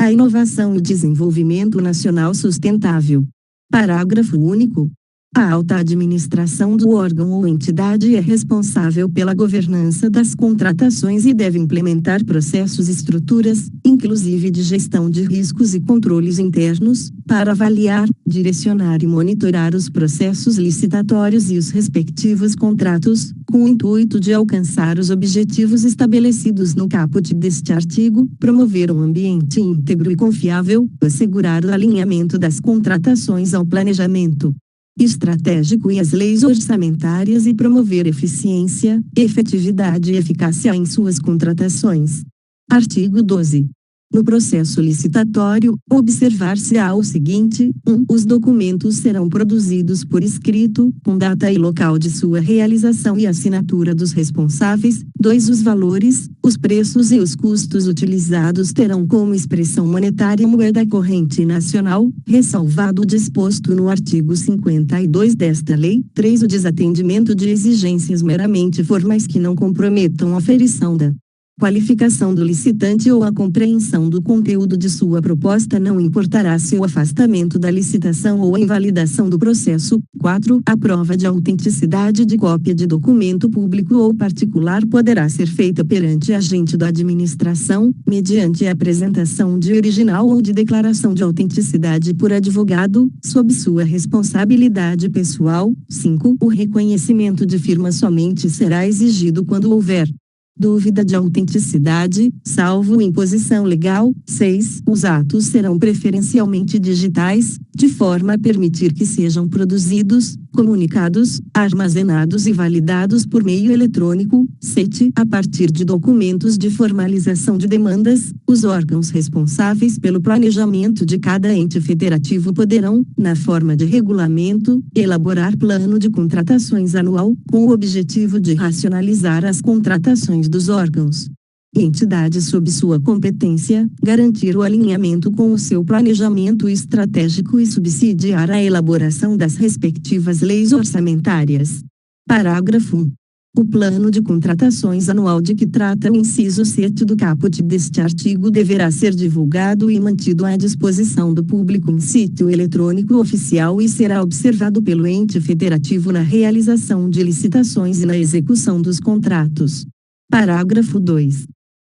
A inovação e o desenvolvimento nacional sustentável. Parágrafo único. A alta administração do órgão ou entidade é responsável pela governança das contratações e deve implementar processos e estruturas, inclusive de gestão de riscos e controles internos, para avaliar, direcionar e monitorar os processos licitatórios e os respectivos contratos, com o intuito de alcançar os objetivos estabelecidos no caput deste artigo, promover um ambiente íntegro e confiável, assegurar o alinhamento das contratações ao planejamento estratégico e as leis orçamentárias e promover eficiência, efetividade e eficácia em suas contratações. Artigo 12. No processo licitatório, observar-se-á o seguinte: 1. Os documentos serão produzidos por escrito, com data e local de sua realização e assinatura dos responsáveis. 2. Os valores, os preços e os custos utilizados terão como expressão monetária moeda corrente nacional, ressalvado o disposto no artigo 52 desta lei. 3. O desatendimento de exigências meramente formais que não comprometam a aferição da qualificação do licitante ou a compreensão do conteúdo de sua proposta não importará se o afastamento da licitação ou a invalidação do processo. 4. A prova de autenticidade de cópia de documento público ou particular poderá ser feita perante agente da administração, mediante a apresentação de original ou de declaração de autenticidade por advogado, sob sua responsabilidade pessoal. 5. O reconhecimento de firma somente será exigido quando houver dúvida de autenticidade, salvo imposição legal. 6. Os atos serão preferencialmente digitais, de forma a permitir que sejam produzidos, comunicados, armazenados e validados por meio eletrônico. 7. A partir de documentos de formalização de demandas, os órgãos responsáveis pelo planejamento de cada ente federativo poderão, na forma de regulamento, elaborar plano de contratações anual, com o objetivo de racionalizar as contratações dos órgãos e entidades sob sua competência, garantir o alinhamento com o seu planejamento estratégico e subsidiar a elaboração das respectivas leis orçamentárias. Parágrafo 1. O plano de contratações anual de que trata o inciso 7 do caput deste artigo deverá ser divulgado e mantido à disposição do público em sítio eletrônico oficial e será observado pelo ente federativo na realização de licitações e na execução dos contratos. Parágrafo 2.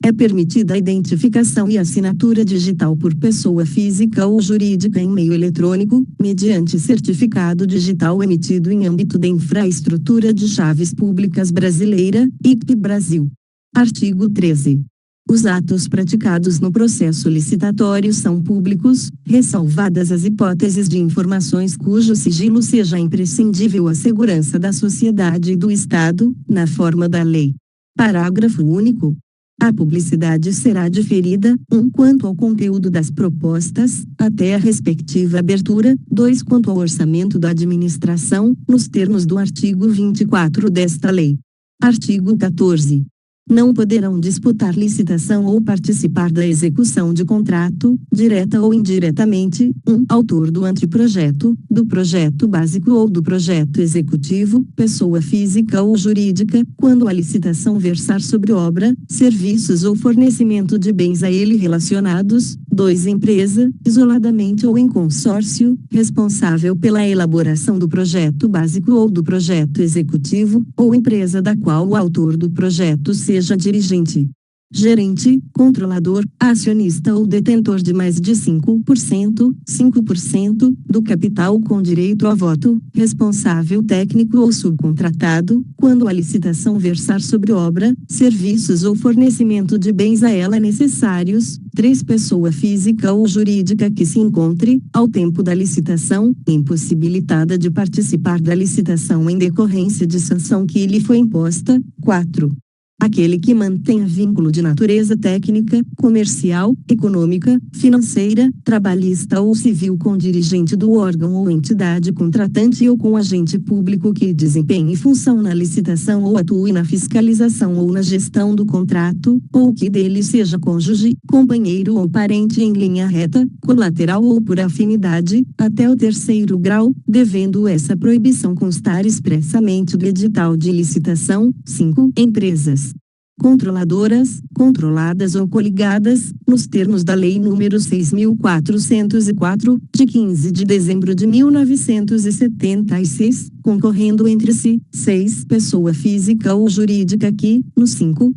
É permitida a identificação e assinatura digital por pessoa física ou jurídica em meio eletrônico, mediante certificado digital emitido em âmbito da Infraestrutura de Chaves Públicas Brasileira, IP Brasil. Artigo 13. Os atos praticados no processo licitatório são públicos, ressalvadas as hipóteses de informações cujo sigilo seja imprescindível à segurança da sociedade e do Estado, na forma da lei. Parágrafo único. A publicidade será diferida, 1. Quanto ao conteúdo das propostas, até a respectiva abertura. 2. Quanto ao orçamento da administração, nos termos do artigo 24 desta lei. Artigo 14. Não poderão disputar licitação ou participar da execução de contrato, direta ou indiretamente, 1. Autor do anteprojeto, do projeto básico ou do projeto executivo, pessoa física ou jurídica, quando a licitação versar sobre obra, serviços ou fornecimento de bens a ele relacionados. 2. Empresa, isoladamente ou em consórcio, responsável pela elaboração do projeto básico ou do projeto executivo, ou empresa da qual o autor do projeto seja dirigente, gerente, controlador, acionista ou detentor de mais de 5% do capital com direito a voto, responsável técnico ou subcontratado, quando a licitação versar sobre obra, serviços ou fornecimento de bens a ela necessários. 3. Pessoa física ou jurídica que se encontre, ao tempo da licitação, impossibilitada de participar da licitação em decorrência de sanção que lhe foi imposta. 4. Aquele que mantenha vínculo de natureza técnica, comercial, econômica, financeira, trabalhista ou civil com dirigente do órgão ou entidade contratante ou com agente público que desempenhe função na licitação ou atue na fiscalização ou na gestão do contrato, ou que dele seja cônjuge, companheiro ou parente em linha reta, colateral ou por afinidade, até o 3º grau, devendo essa proibição constar expressamente do edital de licitação. 5. Empresas controladoras, controladas ou coligadas, nos termos da Lei nº 6.404, de 15 de dezembro de 1976, concorrendo entre si, 6 pessoa física ou jurídica que, nos 5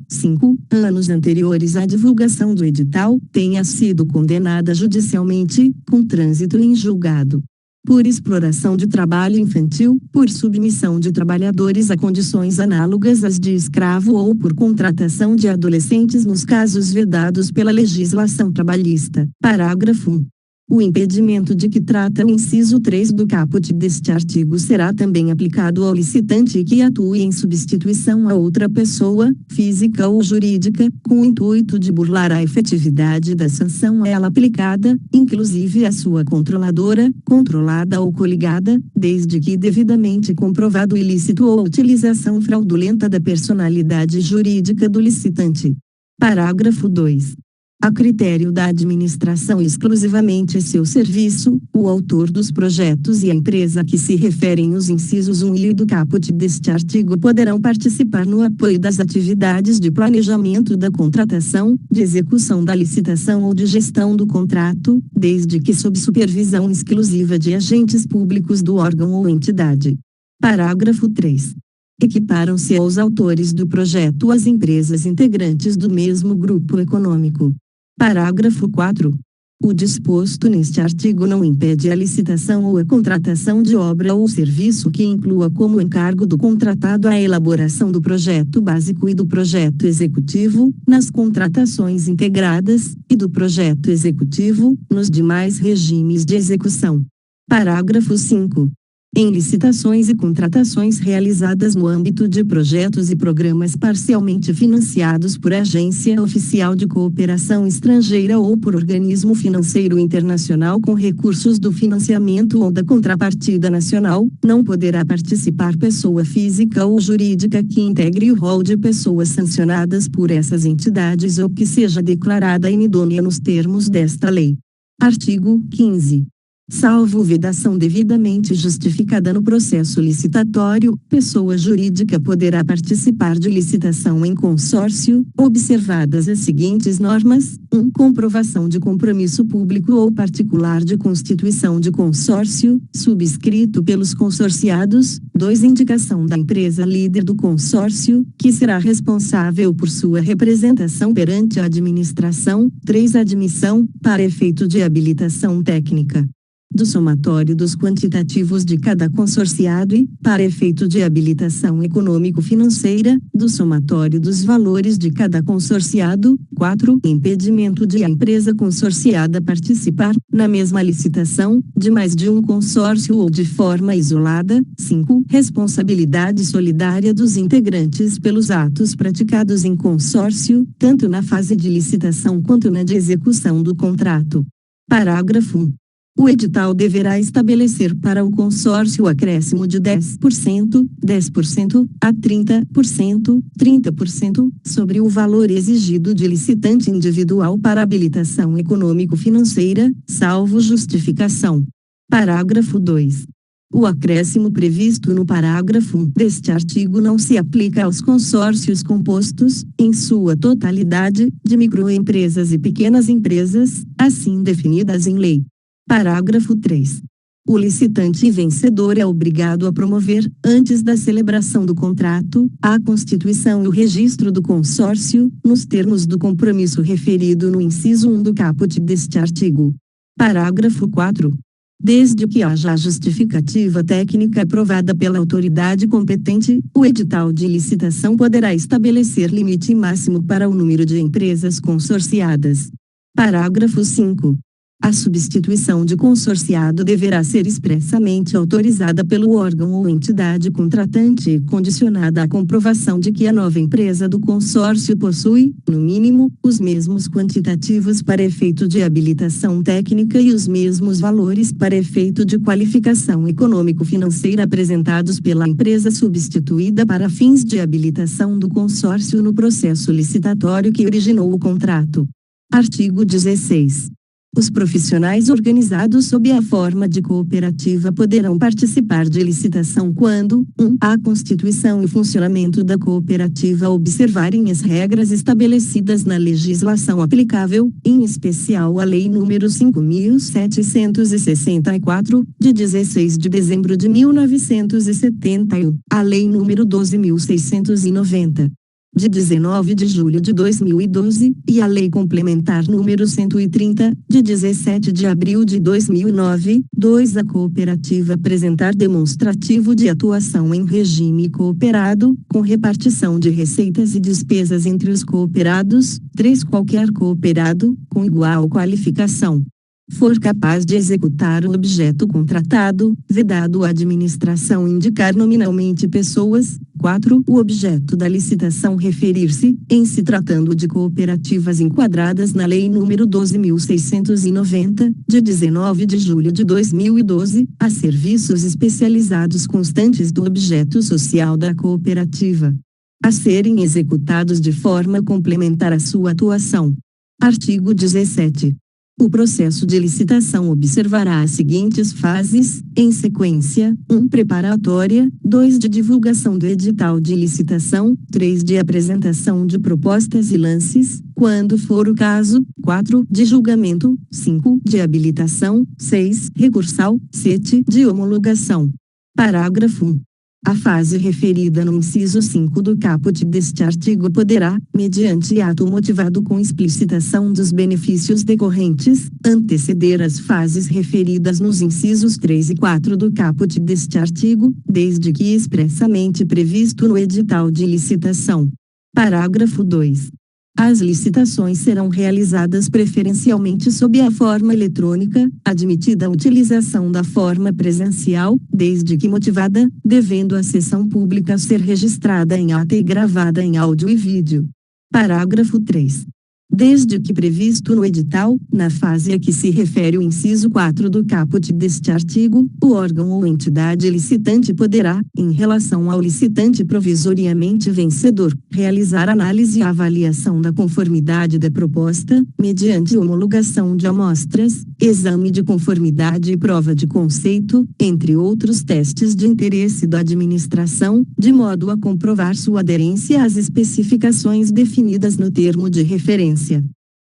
anos anteriores à divulgação do edital, tenha sido condenada judicialmente, com trânsito em julgado, por exploração de trabalho infantil, por submissão de trabalhadores a condições análogas às de escravo ou por contratação de adolescentes nos casos vedados pela legislação trabalhista. Parágrafo 1. O impedimento de que trata o inciso 3 do caput deste artigo será também aplicado ao licitante que atue em substituição a outra pessoa, física ou jurídica, com o intuito de burlar a efetividade da sanção a ela aplicada, inclusive a sua controladora, controlada ou coligada, desde que devidamente comprovado o ilícito ou utilização fraudulenta da personalidade jurídica do licitante. Parágrafo 2. A critério da administração exclusivamente a seu serviço, o autor dos projetos e a empresa a que se referem os incisos 1 e do caput deste artigo poderão participar no apoio das atividades de planejamento da contratação, de execução da licitação ou de gestão do contrato, desde que sob supervisão exclusiva de agentes públicos do órgão ou entidade. Parágrafo 3. Equiparam-se aos autores do projeto as empresas integrantes do mesmo grupo econômico. Parágrafo 4. O disposto neste artigo não impede a licitação ou a contratação de obra ou serviço que inclua como encargo do contratado a elaboração do projeto básico e do projeto executivo, nas contratações integradas, e do projeto executivo, nos demais regimes de execução. Parágrafo 5. Em licitações e contratações realizadas no âmbito de projetos e programas parcialmente financiados por agência oficial de cooperação estrangeira ou por organismo financeiro internacional com recursos do financiamento ou da contrapartida nacional, não poderá participar pessoa física ou jurídica que integre o rol de pessoas sancionadas por essas entidades ou que seja declarada inidônea nos termos desta lei. Artigo 15. Salvo vedação devidamente justificada no processo licitatório, pessoa jurídica poderá participar de licitação em consórcio, observadas as seguintes normas: 1. Comprovação de compromisso público ou particular de constituição de consórcio, subscrito pelos consorciados. 2. Indicação da empresa líder do consórcio, que será responsável por sua representação perante a administração. 3. Admissão, para efeito de habilitação técnica, do somatório dos quantitativos de cada consorciado e, para efeito de habilitação econômico-financeira, do somatório dos valores de cada consorciado. 4. Impedimento de a empresa consorciada participar, na mesma licitação, de mais de um consórcio ou de forma isolada. 5. Responsabilidade solidária dos integrantes pelos atos praticados em consórcio, tanto na fase de licitação quanto na de execução do contrato. Parágrafo 1. O edital deverá estabelecer para o consórcio o acréscimo de 10%, 10% a 30%, 30% sobre o valor exigido de licitante individual para habilitação econômico-financeira, salvo justificação. Parágrafo 2. O acréscimo previsto no parágrafo 1 deste artigo não se aplica aos consórcios compostos, em sua totalidade, de microempresas e pequenas empresas, assim definidas em lei. Parágrafo 3. O licitante vencedor é obrigado a promover, antes da celebração do contrato, a constituição e o registro do consórcio, nos termos do compromisso referido no inciso 1 do caput deste artigo. Parágrafo 4. Desde que haja a justificativa técnica aprovada pela autoridade competente, o edital de licitação poderá estabelecer limite máximo para o número de empresas consorciadas. Parágrafo 5. A substituição de consorciado deverá ser expressamente autorizada pelo órgão ou entidade contratante e condicionada à comprovação de que a nova empresa do consórcio possui, no mínimo, os mesmos quantitativos para efeito de habilitação técnica e os mesmos valores para efeito de qualificação econômico-financeira apresentados pela empresa substituída para fins de habilitação do consórcio no processo licitatório que originou o contrato. Artigo 16. Os profissionais organizados sob a forma de cooperativa poderão participar de licitação quando 1. A Constituição e funcionamento da cooperativa observarem as regras estabelecidas na legislação aplicável, em especial a Lei nº 5.764, de 16 de dezembro de 1971, a Lei nº 12.690. De 19 de julho de 2012, e a Lei Complementar nº 130, de 17 de abril de 2009. 2. A cooperativa apresentar demonstrativo de atuação em regime cooperado, com repartição de receitas e despesas entre os cooperados. 3. Qualquer cooperado, com igual qualificação, for capaz de executar o objeto contratado, vedado a administração indicar nominalmente pessoas. 4. O objeto da licitação referir-se, em se tratando de cooperativas enquadradas na Lei nº 12.690, de 19 de julho de 2012, a serviços especializados constantes do objeto social da cooperativa, a serem executados de forma complementar à sua atuação. Artigo 17. O processo de licitação observará as seguintes fases, em sequência: 1. Preparatória, 2. De divulgação do edital de licitação, 3. De apresentação de propostas e lances, quando for o caso, 4. De julgamento, 5. De habilitação, 6. Recursal, 7. De homologação. Parágrafo 1. A fase referida no inciso 5 do caput deste artigo poderá, mediante ato motivado com explicitação dos benefícios decorrentes, anteceder as fases referidas nos incisos 3 e 4 do caput deste artigo, desde que expressamente previsto no edital de licitação. Parágrafo 2. As licitações serão realizadas preferencialmente sob a forma eletrônica, admitida a utilização da forma presencial, desde que motivada, devendo a sessão pública ser registrada em ata e gravada em áudio e vídeo. Parágrafo 3. Desde que previsto no edital, na fase a que se refere o inciso 4 do caput deste artigo, o órgão ou entidade licitante poderá, em relação ao licitante provisoriamente vencedor, realizar análise e avaliação da conformidade da proposta, mediante homologação de amostras, exame de conformidade e prova de conceito, entre outros testes de interesse da administração, de modo a comprovar sua aderência às especificações definidas no termo de referência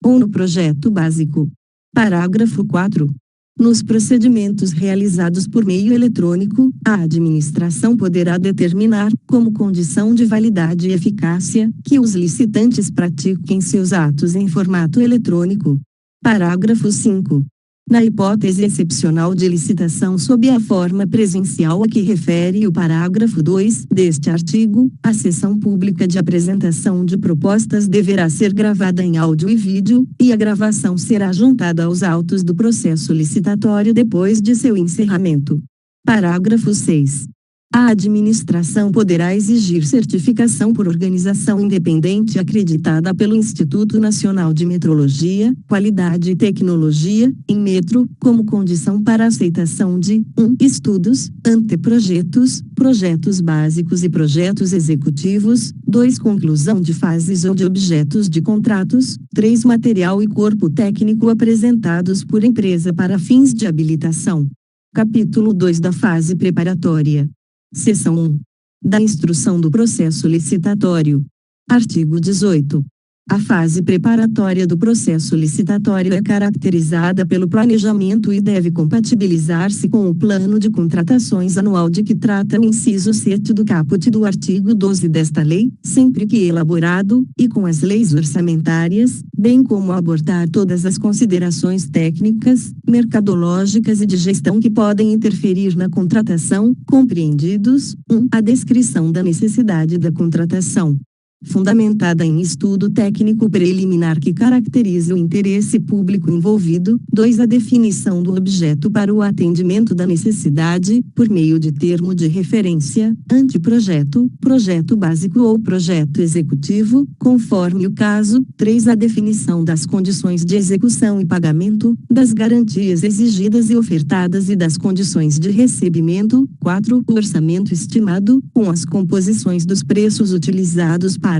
ou no projeto básico. Parágrafo 4. Nos procedimentos realizados por meio eletrônico, a administração poderá determinar, como condição de validade e eficácia, que os licitantes pratiquem seus atos em formato eletrônico. Parágrafo 5. Na hipótese excepcional de licitação sob a forma presencial a que refere o parágrafo 2 deste artigo, a sessão pública de apresentação de propostas deverá ser gravada em áudio e vídeo, e a gravação será juntada aos autos do processo licitatório depois de seu encerramento. Parágrafo 6. A administração poderá exigir certificação por organização independente acreditada pelo Instituto Nacional de Metrologia, Qualidade e Tecnologia, INMETRO, como condição para aceitação de 1. Estudos, anteprojetos, projetos básicos e projetos executivos, 2. Conclusão de fases ou de objetos de contratos, 3. Material e corpo técnico apresentados por empresa para fins de habilitação. Capítulo 2 da fase preparatória. Seção 1. Da instrução do processo licitatório. Artigo 18. A fase preparatória do processo licitatório é caracterizada pelo planejamento e deve compatibilizar-se com o plano de contratações anual de que trata o inciso 7 do caput do artigo 12 desta lei, sempre que elaborado, e com as leis orçamentárias, bem como abordar todas as considerações técnicas, mercadológicas e de gestão que podem interferir na contratação, compreendidos: 1. A descrição da necessidade da contratação, fundamentada em estudo técnico preliminar que caracterize o interesse público envolvido. 2. A definição do objeto para o atendimento da necessidade, por meio de termo de referência, anteprojeto, projeto básico ou projeto executivo, conforme o caso. 3. A definição das condições de execução e pagamento, das garantias exigidas e ofertadas e das condições de recebimento. 4. O orçamento estimado, com as composições dos preços utilizados para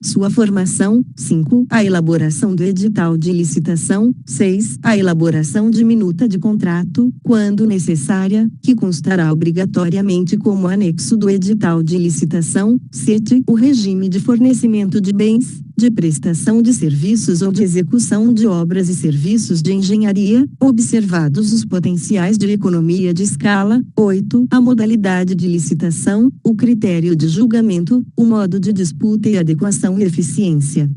sua formação. 5. A elaboração do edital de licitação. 6. A elaboração de minuta de contrato, quando necessária, que constará obrigatoriamente como anexo do edital de licitação. 7. O regime de fornecimento de bens, de prestação de serviços ou de execução de obras e serviços de engenharia, observados os potenciais de economia de escala. 8. A modalidade de licitação, o critério de julgamento, o modo de disputa e adequação e eficiência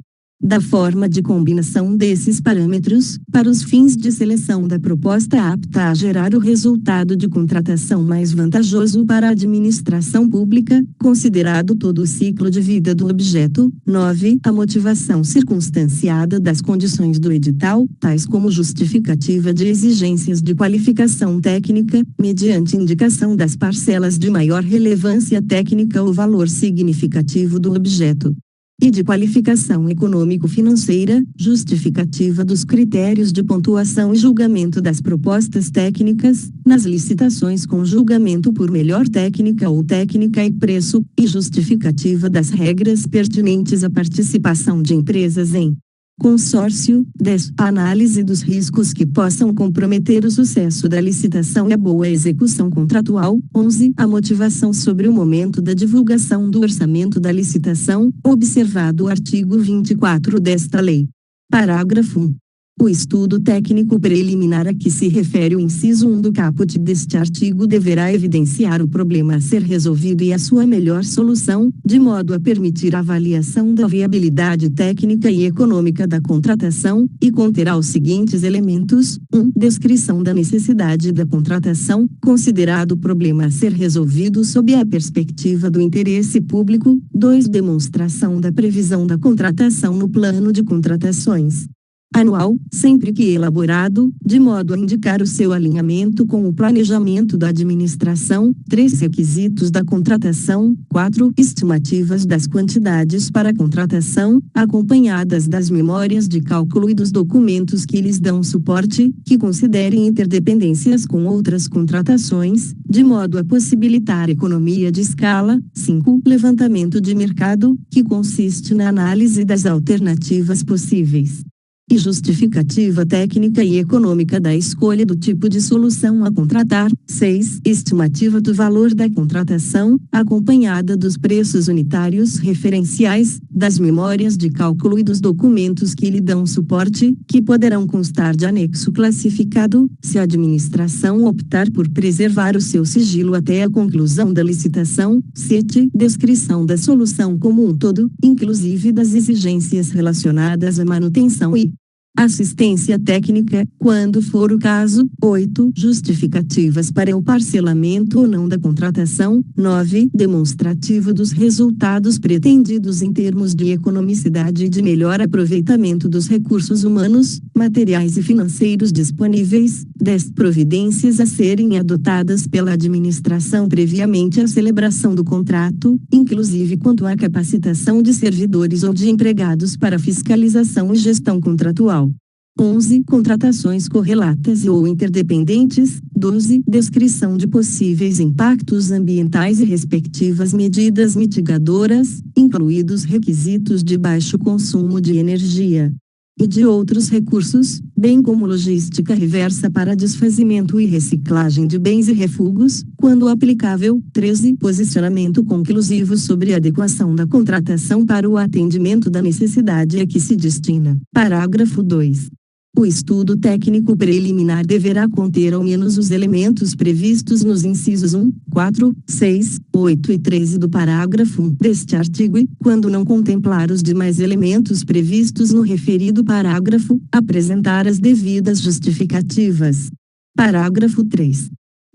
da forma de combinação desses parâmetros, para os fins de seleção da proposta apta a gerar o resultado de contratação mais vantajoso para a administração pública, considerado todo o ciclo de vida do objeto. 9. A motivação circunstanciada das condições do edital, tais como justificativa de exigências de qualificação técnica, mediante indicação das parcelas de maior relevância técnica ou valor significativo do objeto, e de qualificação econômico-financeira, justificativa dos critérios de pontuação e julgamento das propostas técnicas, nas licitações com julgamento por melhor técnica ou técnica e preço, e justificativa das regras pertinentes à participação de empresas em consórcio. 10. A análise dos riscos que possam comprometer o sucesso da licitação e a boa execução contratual. 11. A motivação sobre o momento da divulgação do orçamento da licitação, observado o artigo 24 desta lei. Parágrafo 1. O estudo técnico preliminar a que se refere o inciso 1 do caput deste artigo deverá evidenciar o problema a ser resolvido e a sua melhor solução, de modo a permitir a avaliação da viabilidade técnica e econômica da contratação, e conterá os seguintes elementos: 1. Descrição da necessidade da contratação, considerado o problema a ser resolvido sob a perspectiva do interesse público. 2. Demonstração da previsão da contratação no plano de contratações anual, sempre que elaborado, de modo a indicar o seu alinhamento com o planejamento da administração. 3. Requisitos da contratação. 4. Estimativas das quantidades para a contratação, acompanhadas das memórias de cálculo e dos documentos que lhes dão suporte, que considerem interdependências com outras contratações, de modo a possibilitar economia de escala. 5. Levantamento de mercado, que consiste na análise das alternativas possíveis e justificativa técnica e econômica da escolha do tipo de solução a contratar. 6. Estimativa do valor da contratação, acompanhada dos preços unitários referenciais, das memórias de cálculo e dos documentos que lhe dão suporte, que poderão constar de anexo classificado, se a administração optar por preservar o seu sigilo até a conclusão da licitação. 7. Descrição da solução como um todo, inclusive das exigências relacionadas à manutenção e assistência técnica, quando for o caso. 8. Justificativas para o parcelamento ou não da contratação. 9. Demonstrativo dos resultados pretendidos em termos de economicidade e de melhor aproveitamento dos recursos humanos, materiais e financeiros disponíveis. 10. Providências a serem adotadas pela administração previamente à celebração do contrato, inclusive quanto à capacitação de servidores ou de empregados para fiscalização e gestão contratual. 11. Contratações correlatas e ou interdependentes. 12. Descrição de possíveis impactos ambientais e respectivas medidas mitigadoras, incluídos requisitos de baixo consumo de energia e de outros recursos, bem como logística reversa para desfazimento e reciclagem de bens e refugos, quando aplicável. 13. Posicionamento conclusivo sobre a adequação da contratação para o atendimento da necessidade a que se destina. Parágrafo 2. O estudo técnico preliminar deverá conter ao menos os elementos previstos nos incisos 1, 4, 6, 8 e 13 do parágrafo 1 deste artigo e, quando não contemplar os demais elementos previstos no referido parágrafo, apresentar as devidas justificativas. Parágrafo 3.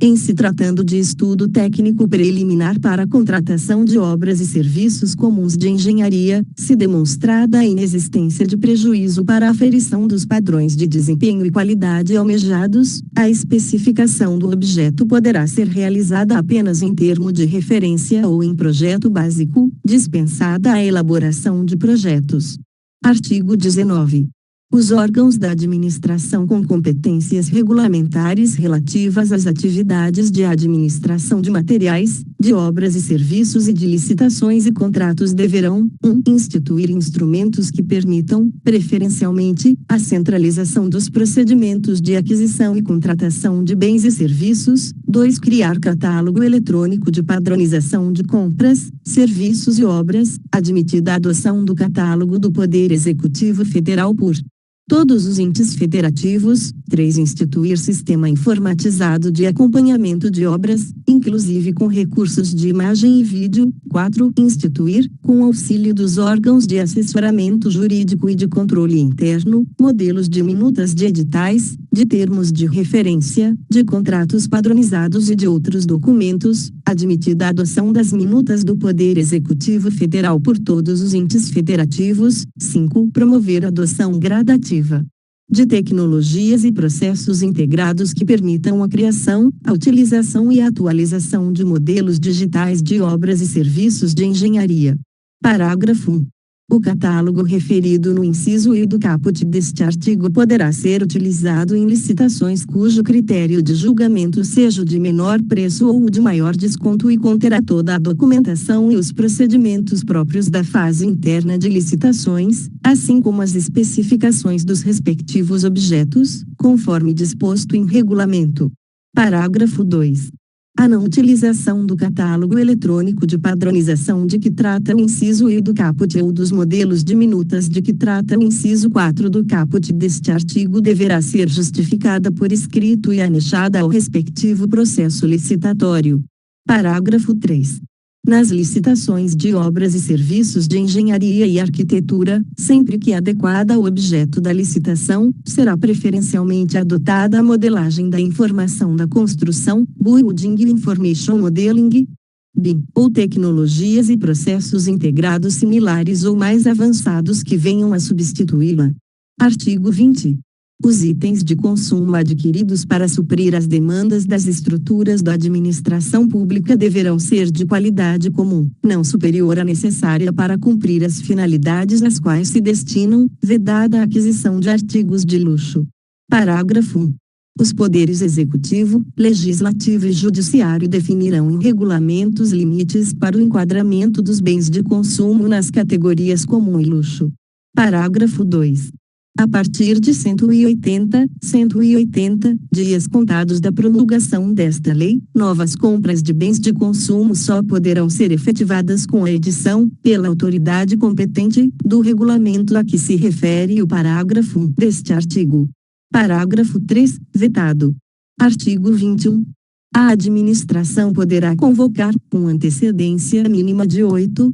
Em se tratando de estudo técnico preliminar para a contratação de obras e serviços comuns de engenharia, se demonstrada a inexistência de prejuízo para a aferição dos padrões de desempenho e qualidade almejados, a especificação do objeto poderá ser realizada apenas em termo de referência ou em projeto básico, dispensada a elaboração de projetos. Artigo 19. Os órgãos da administração com competências regulamentares relativas às atividades de administração de materiais, de Obras e Serviços e de Licitações e Contratos deverão 1. Instituir instrumentos que permitam, preferencialmente, a centralização dos procedimentos de aquisição e contratação de bens e serviços. 2. Criar catálogo eletrônico de padronização de compras, serviços e obras, admitida a adoção do catálogo do Poder Executivo Federal por todos os entes federativos. 3. Instituir sistema informatizado de acompanhamento de obras, inclusive com recursos de imagem e vídeo. 4. Instituir, com auxílio dos órgãos de assessoramento jurídico e de controle interno, modelos de minutas de editais, de termos de referência, de contratos padronizados e de outros documentos, admitida a adoção das minutas do Poder Executivo Federal por todos os entes federativos. 5. Promover a adoção gradativa de tecnologias e processos integrados que permitam a criação, a utilização e a atualização de modelos digitais de obras e serviços de engenharia. Parágrafo 1. O catálogo referido no inciso I do caput deste artigo poderá ser utilizado em licitações cujo critério de julgamento seja o de menor preço ou o de maior desconto e conterá toda a documentação e os procedimentos próprios da fase interna de licitações, assim como as especificações dos respectivos objetos, conforme disposto em regulamento. Parágrafo 2. A não utilização do catálogo eletrônico de padronização de que trata o inciso I do caput ou dos modelos de minutas de que trata o inciso 4 do caput deste artigo deverá ser justificada por escrito e anexada ao respectivo processo licitatório. Parágrafo 3. Nas licitações de obras e serviços de engenharia e arquitetura, sempre que adequada ao objeto da licitação, será preferencialmente adotada a modelagem da informação da construção, Building Information Modeling, BIM, ou tecnologias e processos integrados similares ou mais avançados que venham a substituí-la. Artigo 20. Os itens de consumo adquiridos para suprir as demandas das estruturas da administração pública deverão ser de qualidade comum, não superior à necessária para cumprir as finalidades às quais se destinam, vedada a aquisição de artigos de luxo. Parágrafo 1. Os poderes executivo, legislativo e judiciário definirão em regulamentos limites para o enquadramento dos bens de consumo nas categorias comum e luxo. Parágrafo 2. A partir de 180 dias contados da promulgação desta lei, novas compras de bens de consumo só poderão ser efetivadas com a edição, pela autoridade competente, do regulamento a que se refere o parágrafo 1 deste artigo. Parágrafo 3, vetado. Artigo 21. A administração poderá convocar, com antecedência mínima de 8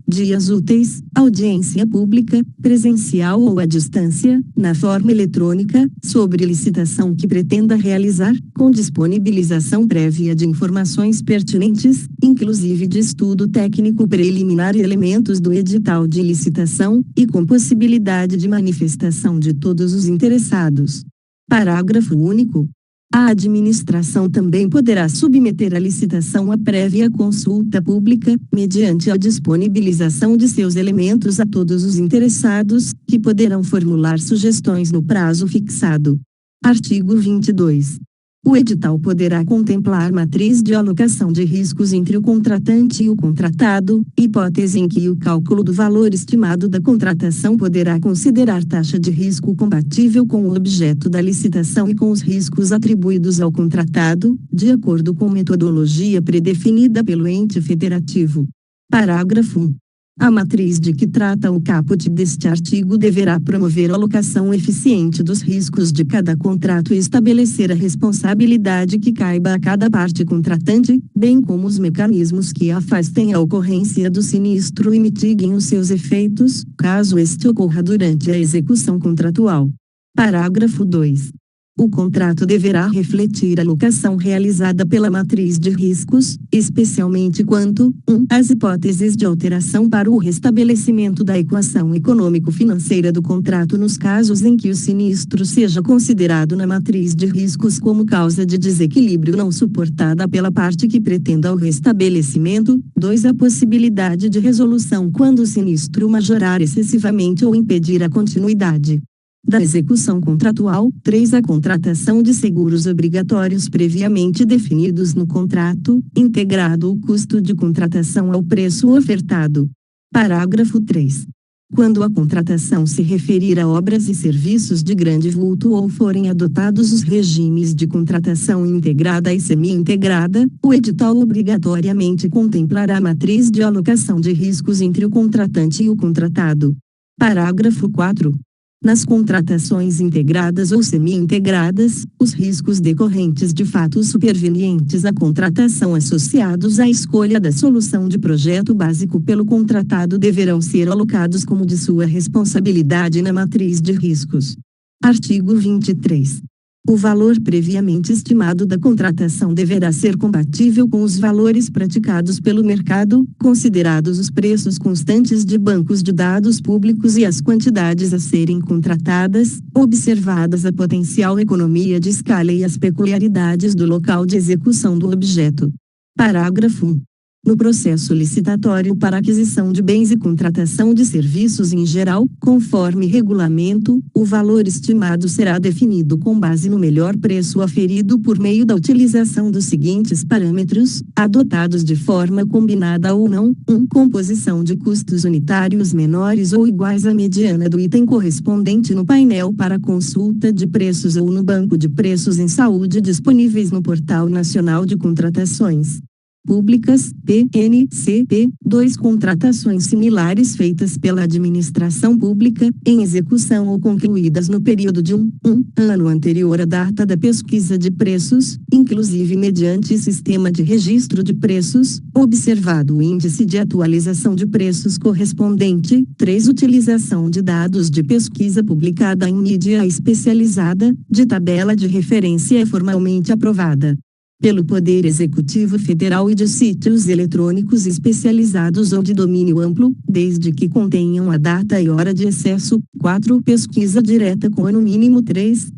dias úteis, audiência pública, presencial ou à distância, na forma eletrônica, sobre licitação que pretenda realizar, com disponibilização prévia de informações pertinentes, inclusive de estudo técnico preliminar e elementos do edital de licitação, e com possibilidade de manifestação de todos os interessados. Parágrafo único. A administração também poderá submeter a licitação à prévia consulta pública, mediante a disponibilização de seus elementos a todos os interessados, que poderão formular sugestões no prazo fixado. Artigo 22. O edital poderá contemplar matriz de alocação de riscos entre o contratante e o contratado, hipótese em que o cálculo do valor estimado da contratação poderá considerar taxa de risco compatível com o objeto da licitação e com os riscos atribuídos ao contratado, de acordo com metodologia predefinida pelo ente federativo. Parágrafo 1. A matriz de que trata o caput deste artigo deverá promover a alocação eficiente dos riscos de cada contrato e estabelecer a responsabilidade que caiba a cada parte contratante, bem como os mecanismos que afastem a ocorrência do sinistro e mitiguem os seus efeitos, caso este ocorra durante a execução contratual. Parágrafo 2. O contrato deverá refletir a alocação realizada pela matriz de riscos, especialmente quanto, 1. às hipóteses de alteração para o restabelecimento da equação econômico-financeira do contrato nos casos em que o sinistro seja considerado na matriz de riscos como causa de desequilíbrio não suportada pela parte que pretenda o restabelecimento. 2. A possibilidade de resolução quando o sinistro majorar excessivamente ou impedir a continuidade. da execução contratual. 3. A contratação de seguros obrigatórios previamente definidos no contrato, integrado o custo de contratação ao preço ofertado. Parágrafo 3. Quando a contratação se referir a obras e serviços de grande vulto ou forem adotados os regimes de contratação integrada e semi-integrada, o edital obrigatoriamente contemplará a matriz de alocação de riscos entre o contratante e o contratado. Parágrafo 4. Nas contratações integradas ou semi-integradas, os riscos decorrentes de fatos supervenientes à contratação associados à escolha da solução de projeto básico pelo contratado deverão ser alocados como de sua responsabilidade na matriz de riscos. Artigo 23. O valor previamente estimado da contratação deverá ser compatível com os valores praticados pelo mercado, considerados os preços constantes de bancos de dados públicos e as quantidades a serem contratadas, observadas a potencial economia de escala e as peculiaridades do local de execução do objeto. Parágrafo 1. No processo licitatório para aquisição de bens e contratação de serviços em geral, conforme regulamento, o valor estimado será definido com base no melhor preço aferido por meio da utilização dos seguintes parâmetros, adotados de forma combinada ou não: 1. Composição de custos unitários menores ou iguais à mediana do item correspondente no painel para consulta de preços ou no banco de preços em saúde disponíveis no Portal Nacional de Contratações Públicas, PNCP. 2. Contratações similares feitas pela administração pública, em execução ou concluídas no período de um ano anterior à data da pesquisa de preços, inclusive mediante sistema de registro de preços, observado o índice de atualização de preços correspondente. 3. Utilização de dados de pesquisa publicada em mídia especializada, de tabela de referência formalmente aprovada pelo Poder Executivo Federal e de sítios eletrônicos especializados ou de domínio amplo, desde que contenham a data e hora de acesso. 4. Pesquisa direta com no mínimo 3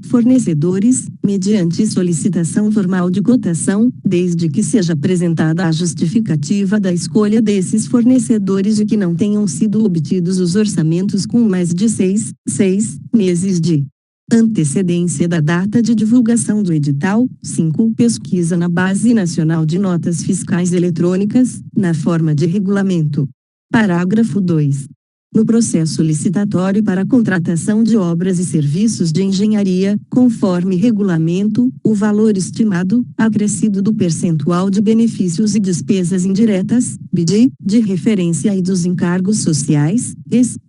fornecedores, mediante solicitação formal de cotação, desde que seja apresentada a justificativa da escolha desses fornecedores e que não tenham sido obtidos os orçamentos com mais de 6 meses de antecedência da data de divulgação do edital. 5. Pesquisa na Base Nacional de Notas Fiscais Eletrônicas, na forma de regulamento. Parágrafo 2. No processo licitatório para a contratação de obras e serviços de engenharia, conforme regulamento, o valor estimado, acrescido do percentual de benefícios e despesas indiretas, BID, de referência e dos encargos sociais,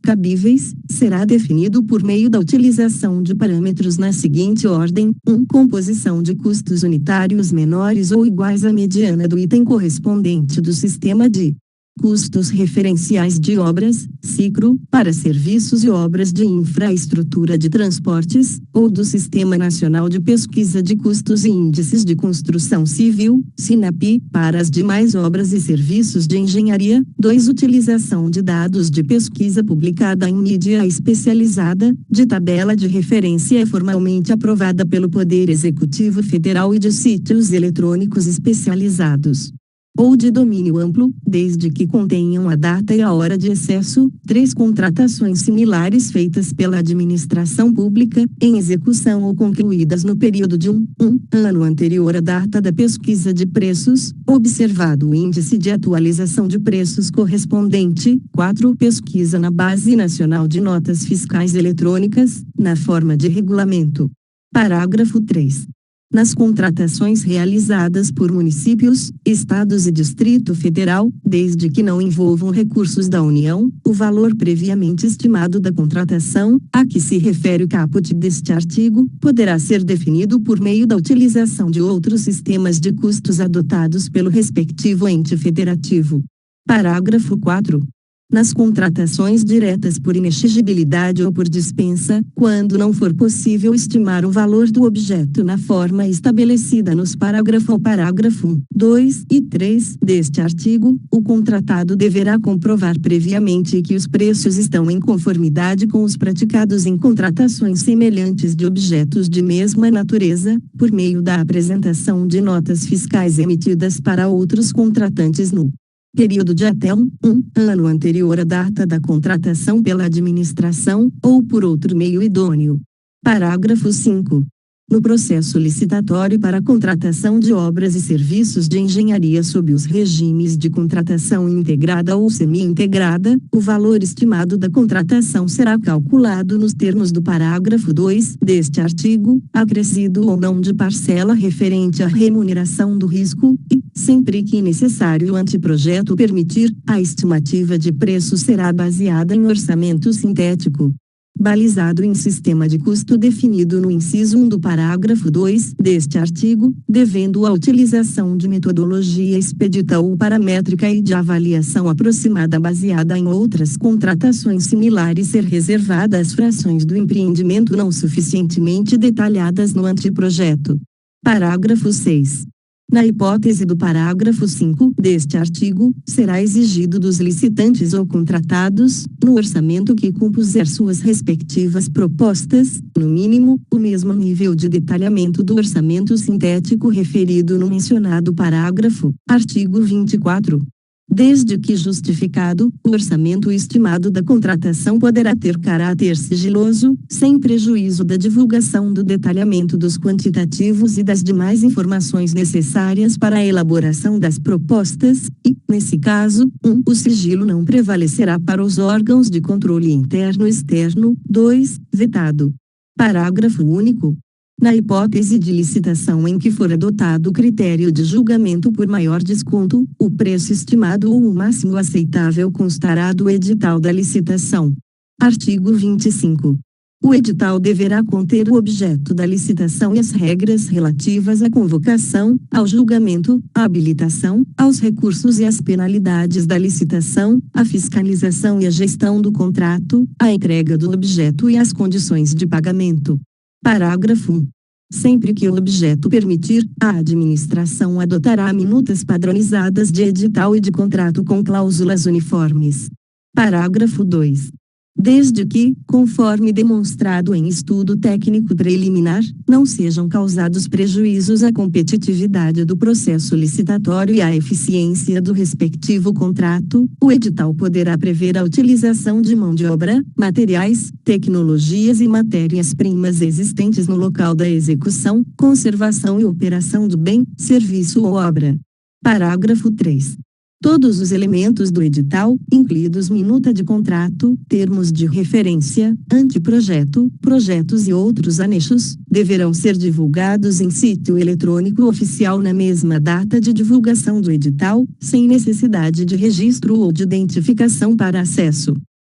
cabíveis, será definido por meio da utilização de parâmetros na seguinte ordem: 1. Composição de custos unitários menores ou iguais à mediana do item correspondente do sistema de custos referenciais de obras, SICRO, para serviços e obras de infraestrutura de transportes, ou do Sistema Nacional de Pesquisa de Custos e Índices de Construção Civil, SINAP, para as demais obras e serviços de engenharia. 2. Utilização de dados de pesquisa publicada em mídia especializada, de tabela de referência formalmente aprovada pelo Poder Executivo Federal e de sítios eletrônicos especializados ou de domínio amplo, desde que contenham a data e a hora de acesso. 3. Contratações similares feitas pela administração pública, em execução ou concluídas no período de um ano anterior à data da pesquisa de preços, observado o índice de atualização de preços correspondente. 4. Pesquisa na Base Nacional de Notas Fiscais Eletrônicas, na forma de regulamento. Parágrafo 3. Nas contratações realizadas por municípios, estados e Distrito Federal, desde que não envolvam recursos da União, o valor previamente estimado da contratação, a que se refere o caput deste artigo, poderá ser definido por meio da utilização de outros sistemas de custos adotados pelo respectivo ente federativo. Parágrafo 4. Nas contratações diretas por inexigibilidade ou por dispensa, quando não for possível estimar o valor do objeto na forma estabelecida nos parágrafo 1, 2 e 3 deste artigo, o contratado deverá comprovar previamente que os preços estão em conformidade com os praticados em contratações semelhantes de objetos de mesma natureza, por meio da apresentação de notas fiscais emitidas para outros contratantes no período de até um ano anterior à data da contratação pela administração, ou por outro meio idôneo. Parágrafo 5. No processo licitatório para a contratação de obras e serviços de engenharia sob os regimes de contratação integrada ou semi-integrada, o valor estimado da contratação será calculado nos termos do parágrafo 2 deste artigo, acrescido ou não de parcela referente à remuneração do risco, e, sempre que necessário o anteprojeto permitir, a estimativa de preço será baseada em orçamento sintético, balizado em sistema de custo definido no inciso 1 do parágrafo 2 deste artigo, devendo a utilização de metodologia expedita ou paramétrica e de avaliação aproximada baseada em outras contratações similares ser reservada às frações do empreendimento não suficientemente detalhadas no anteprojeto. Parágrafo 6. Na hipótese do parágrafo 5 deste artigo, será exigido dos licitantes ou contratados, no orçamento que compuser suas respectivas propostas, no mínimo, o mesmo nível de detalhamento do orçamento sintético referido no mencionado parágrafo, artigo 24. Desde que justificado, o orçamento estimado da contratação poderá ter caráter sigiloso, sem prejuízo da divulgação do detalhamento dos quantitativos e das demais informações necessárias para a elaboração das propostas, e, nesse caso, o sigilo não prevalecerá para os órgãos de controle interno e externo. 2. Vetado. Parágrafo único. Na hipótese de licitação em que for adotado o critério de julgamento por maior desconto, o preço estimado ou o máximo aceitável constará do edital da licitação. Artigo 25. O edital deverá conter o objeto da licitação e as regras relativas à convocação, ao julgamento, à habilitação, aos recursos e às penalidades da licitação, à fiscalização e à gestão do contrato, à entrega do objeto e às condições de pagamento. Parágrafo 1. Sempre que o objeto permitir, a administração adotará minutas padronizadas de edital e de contrato com cláusulas uniformes. Parágrafo 2. Desde que, conforme demonstrado em estudo técnico preliminar, não sejam causados prejuízos à competitividade do processo licitatório e à eficiência do respectivo contrato, o edital poderá prever a utilização de mão de obra, materiais, tecnologias e matérias-primas existentes no local da execução, conservação e operação do bem, serviço ou obra. Parágrafo 3. Todos os elementos do edital, incluídos minuta de contrato, termos de referência, anteprojeto, projetos e outros anexos, deverão ser divulgados em sítio eletrônico oficial na mesma data de divulgação do edital, sem necessidade de registro ou de identificação para acesso.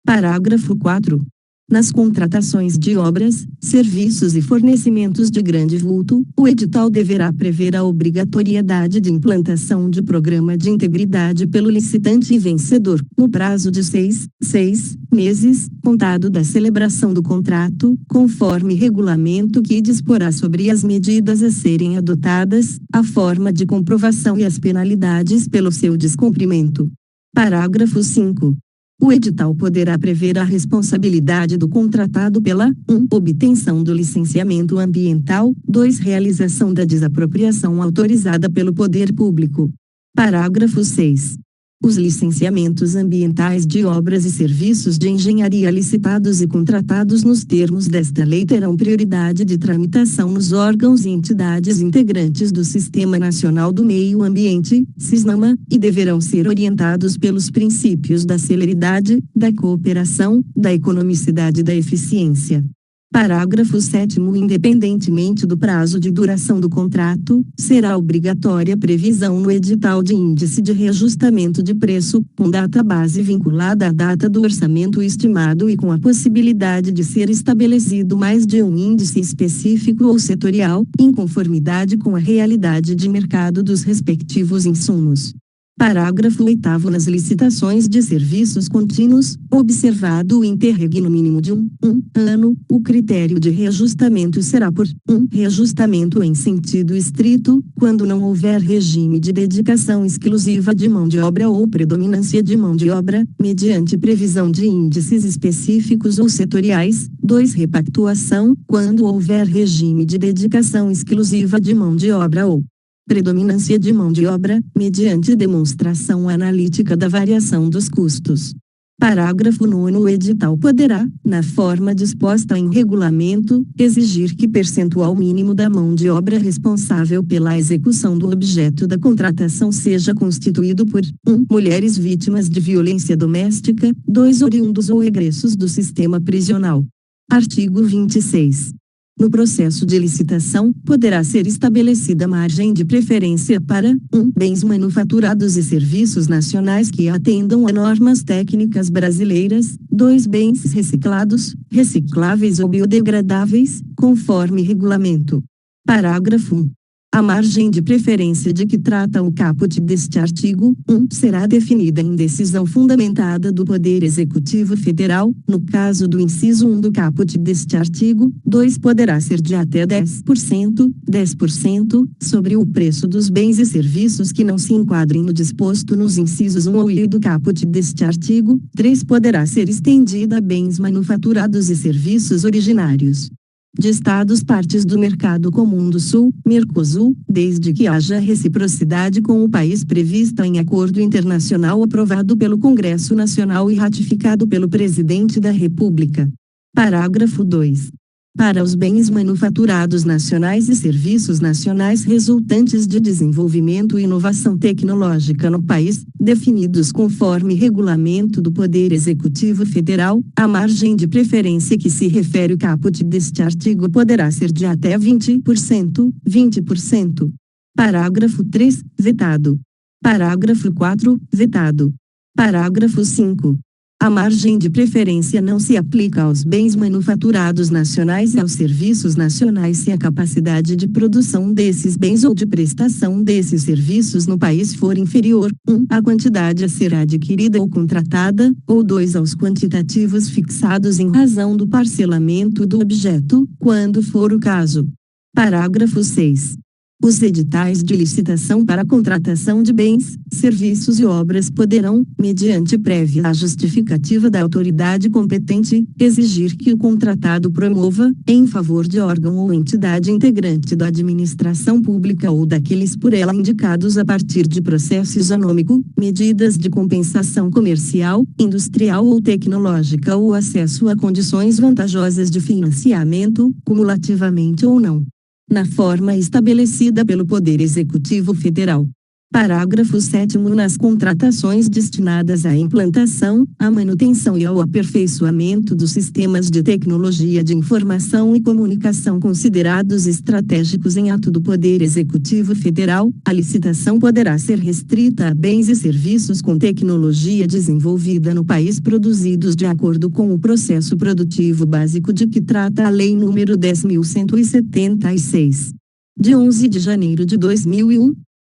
Parágrafo 4. Nas contratações de obras, serviços e fornecimentos de grande vulto, o edital deverá prever a obrigatoriedade de implantação de programa de integridade pelo licitante e vencedor, no prazo de 6 meses, contado da celebração do contrato, conforme regulamento que disporá sobre as medidas a serem adotadas, a forma de comprovação e as penalidades pelo seu descumprimento. Parágrafo 5. O edital poderá prever a responsabilidade do contratado pela 1. Obtenção do licenciamento ambiental, 2. Realização da desapropriação autorizada pelo poder público. Parágrafo 6. Os licenciamentos ambientais de obras e serviços de engenharia licitados e contratados nos termos desta lei terão prioridade de tramitação nos órgãos e entidades integrantes do Sistema Nacional do Meio Ambiente, SISNAMA, e deverão ser orientados pelos princípios da celeridade, da cooperação, da economicidade e da eficiência. Parágrafo 7º. Independentemente do prazo de duração do contrato, será obrigatória a previsão no edital de índice de reajustamento de preço, com data base vinculada à data do orçamento estimado e com a possibilidade de ser estabelecido mais de um índice específico ou setorial, em conformidade com a realidade de mercado dos respectivos insumos. Parágrafo 8º. Nas licitações de serviços contínuos, observado o interregno mínimo de um ano, o critério de reajustamento será por reajustamento em sentido estrito, quando não houver regime de dedicação exclusiva de mão de obra ou predominância de mão de obra, mediante previsão de índices específicos ou setoriais. 2. Repactuação, quando houver regime de dedicação exclusiva de mão de obra ou Predominância de mão de obra, mediante demonstração analítica da variação dos custos. Parágrafo 9º. O edital poderá, na forma disposta em regulamento, exigir que percentual mínimo da mão de obra responsável pela execução do objeto da contratação seja constituído por 1. Mulheres vítimas de violência doméstica, 2. Oriundos ou egressos do sistema prisional. Artigo 26. No processo de licitação, poderá ser estabelecida margem de preferência para 1. Bens manufaturados e serviços nacionais que atendam a normas técnicas brasileiras, 2. Bens reciclados, recicláveis ou biodegradáveis, conforme regulamento. Parágrafo 1. A margem de preferência de que trata o caput deste artigo 1 será definida em decisão fundamentada do Poder Executivo Federal. No caso do inciso 1 do caput deste artigo, 2 poderá ser de até 10% sobre o preço dos bens e serviços que não se enquadrem no disposto nos incisos 1 ou I do caput deste artigo. 3 poderá ser estendida a bens manufaturados e serviços originários de Estados partes do Mercado Comum do Sul, Mercosul, desde que haja reciprocidade com o país prevista em acordo internacional aprovado pelo Congresso Nacional e ratificado pelo Presidente da República. Parágrafo 2. Para os bens manufaturados nacionais e serviços nacionais resultantes de desenvolvimento e inovação tecnológica no país, definidos conforme regulamento do Poder Executivo Federal, a margem de preferência que se refere o caput deste artigo poderá ser de até 20%. Parágrafo 3, vetado. Parágrafo 4, vetado. Parágrafo 5. A margem de preferência não se aplica aos bens manufaturados nacionais e aos serviços nacionais se a capacidade de produção desses bens ou de prestação desses serviços no país for inferior, 1. à quantidade a ser adquirida ou contratada, ou 2. aos quantitativos fixados em razão do parcelamento do objeto, quando for o caso. Parágrafo 6. Os editais de licitação para a contratação de bens, serviços e obras poderão, mediante prévia justificativa da autoridade competente, exigir que o contratado promova, em favor de órgão ou entidade integrante da administração pública ou daqueles por ela indicados a partir de processo isonômico, medidas de compensação comercial, industrial ou tecnológica ou acesso a condições vantajosas de financiamento, cumulativamente ou não, na forma estabelecida pelo Poder Executivo Federal. Parágrafo 7º. Nas contratações destinadas à implantação, à manutenção e ao aperfeiçoamento dos sistemas de tecnologia de informação e comunicação considerados estratégicos em ato do Poder Executivo Federal, a licitação poderá ser restrita a bens e serviços com tecnologia desenvolvida no país produzidos de acordo com o processo produtivo básico de que trata a Lei nº 10.176, de 11 de janeiro de 2001.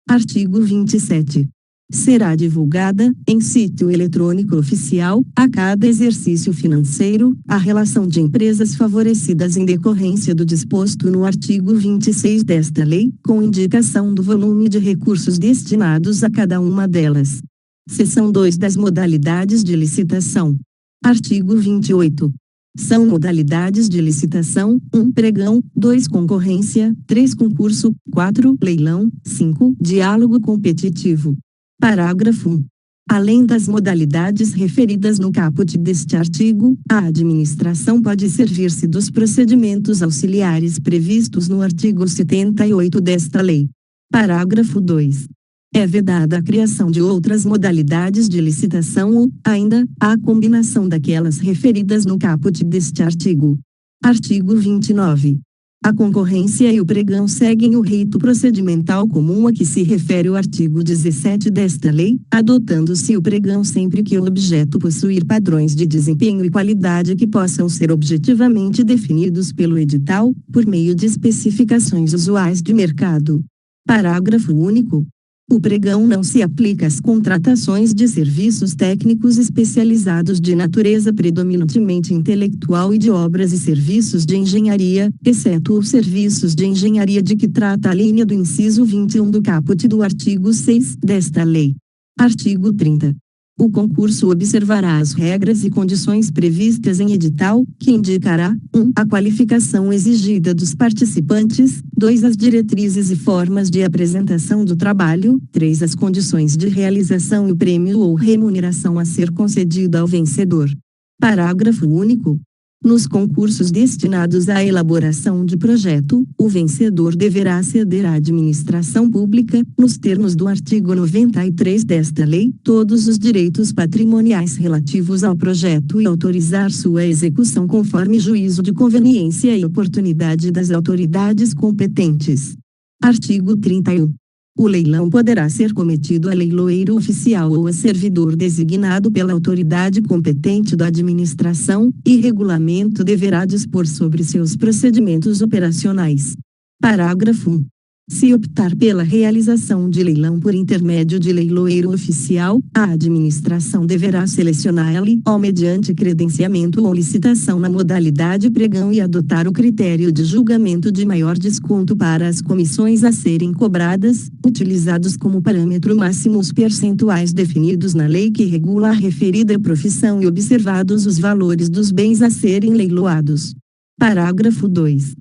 Artigo 27. Será divulgada, em sítio eletrônico oficial, a cada exercício financeiro, a relação de empresas favorecidas em decorrência do disposto no artigo 26 desta lei, com indicação do volume de recursos destinados a cada uma delas. Seção 2 das modalidades de licitação. Artigo 28. São modalidades de licitação: 1. Pregão, 2. Concorrência, 3. Concurso, 4. Leilão, 5. Diálogo competitivo. Parágrafo 1. Além das modalidades referidas no caput deste artigo, a administração pode servir-se dos procedimentos auxiliares previstos no artigo 78 desta lei. Parágrafo 2. É vedada a criação de outras modalidades de licitação ou, ainda, a combinação daquelas referidas no caput deste artigo. Artigo 29. A concorrência e o pregão seguem o rito procedimental comum a que se refere o artigo 17 desta lei, adotando-se o pregão sempre que o objeto possuir padrões de desempenho e qualidade que possam ser objetivamente definidos pelo edital, por meio de especificações usuais de mercado. Parágrafo único. O pregão não se aplica às contratações de serviços técnicos especializados de natureza predominantemente intelectual e de obras e serviços de engenharia, exceto os serviços de engenharia de que trata a linha do inciso 21 do caput do artigo 6 desta lei. Artigo 30. O concurso observará as regras e condições previstas em edital, que indicará 1. A qualificação exigida dos participantes, 2. As diretrizes e formas de apresentação do trabalho, 3. As condições de realização e o prêmio ou remuneração a ser concedida ao vencedor. Parágrafo único. Nos concursos destinados à elaboração de projeto, o vencedor deverá ceder à administração pública, nos termos do artigo 93 desta lei, todos os direitos patrimoniais relativos ao projeto e autorizar sua execução conforme juízo de conveniência e oportunidade das autoridades competentes. Artigo 31. O leilão poderá ser cometido a leiloeiro oficial ou a servidor designado pela autoridade competente da administração, e regulamento deverá dispor sobre seus procedimentos operacionais. Parágrafo 1. Se optar pela realização de leilão por intermédio de leiloeiro oficial, a administração deverá selecioná-lo ou mediante credenciamento ou licitação na modalidade pregão e adotar o critério de julgamento de maior desconto para as comissões a serem cobradas, utilizados como parâmetro máximo os percentuais definidos na lei que regula a referida profissão e observados os valores dos bens a serem leiloados. Parágrafo 2.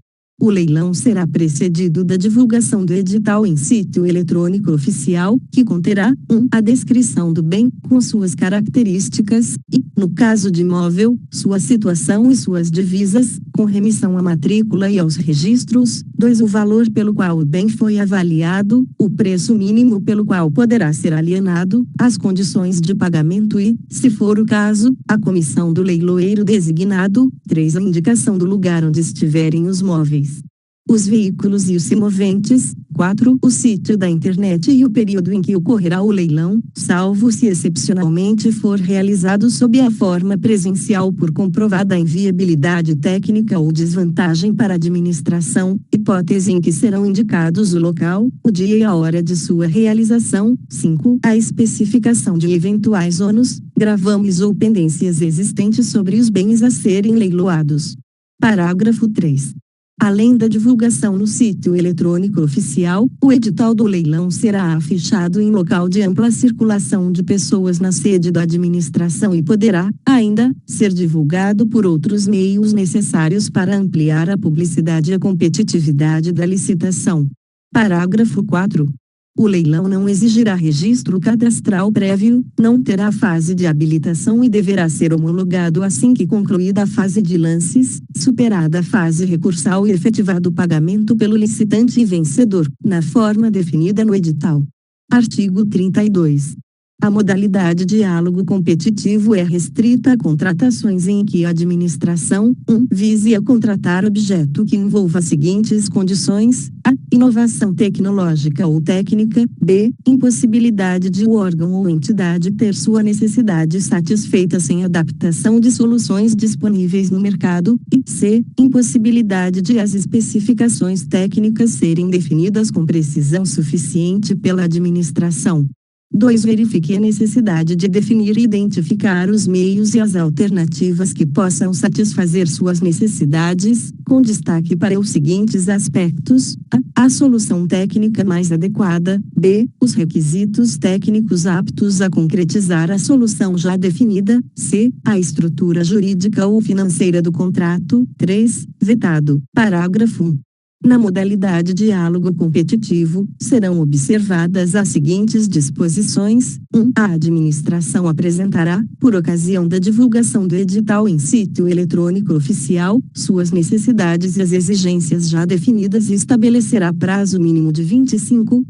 O leilão será precedido da divulgação do edital em sítio eletrônico oficial, que conterá 1. A descrição do bem, com suas características, e, no caso de imóvel, sua situação e suas divisas, com remissão à matrícula e aos registros. 2. O valor pelo qual o bem foi avaliado, o preço mínimo pelo qual poderá ser alienado, as condições de pagamento e, se for o caso, a comissão do leiloeiro designado. 3. A indicação do lugar onde estiverem os móveis, os veículos e os semoventes. 4. O sítio da internet e o período em que ocorrerá o leilão, salvo se excepcionalmente for realizado sob a forma presencial por comprovada inviabilidade técnica ou desvantagem para a administração, hipótese em que serão indicados o local, o dia e a hora de sua realização. 5. A especificação de eventuais ônus, gravames ou pendências existentes sobre os bens a serem leiloados. Parágrafo 3. Além da divulgação no sítio eletrônico oficial, o edital do leilão será afichado em local de ampla circulação de pessoas na sede da administração e poderá, ainda, ser divulgado por outros meios necessários para ampliar a publicidade e a competitividade da licitação. Parágrafo 4. O leilão não exigirá registro cadastral prévio, não terá fase de habilitação e deverá ser homologado assim que concluída a fase de lances, superada a fase recursal e efetivado o pagamento pelo licitante e vencedor, na forma definida no edital. Artigo 32. A modalidade diálogo competitivo é restrita a contratações em que a administração 1. Vise a contratar objeto que envolva as seguintes condições: a. Inovação tecnológica ou técnica; b. Impossibilidade de o órgão ou entidade ter sua necessidade satisfeita sem adaptação de soluções disponíveis no mercado; e c. Impossibilidade de as especificações técnicas serem definidas com precisão suficiente pela administração. 2. Verifique a necessidade de definir e identificar os meios e as alternativas que possam satisfazer suas necessidades, com destaque para os seguintes aspectos: a solução técnica mais adequada; b. Os requisitos técnicos aptos a concretizar a solução já definida; c. A estrutura jurídica ou financeira do contrato. 3. Vetado. Parágrafo 1. Na modalidade diálogo competitivo, serão observadas as seguintes disposições: 1. A administração apresentará, por ocasião da divulgação do edital em sítio eletrônico oficial, suas necessidades e as exigências já definidas e estabelecerá prazo mínimo de 25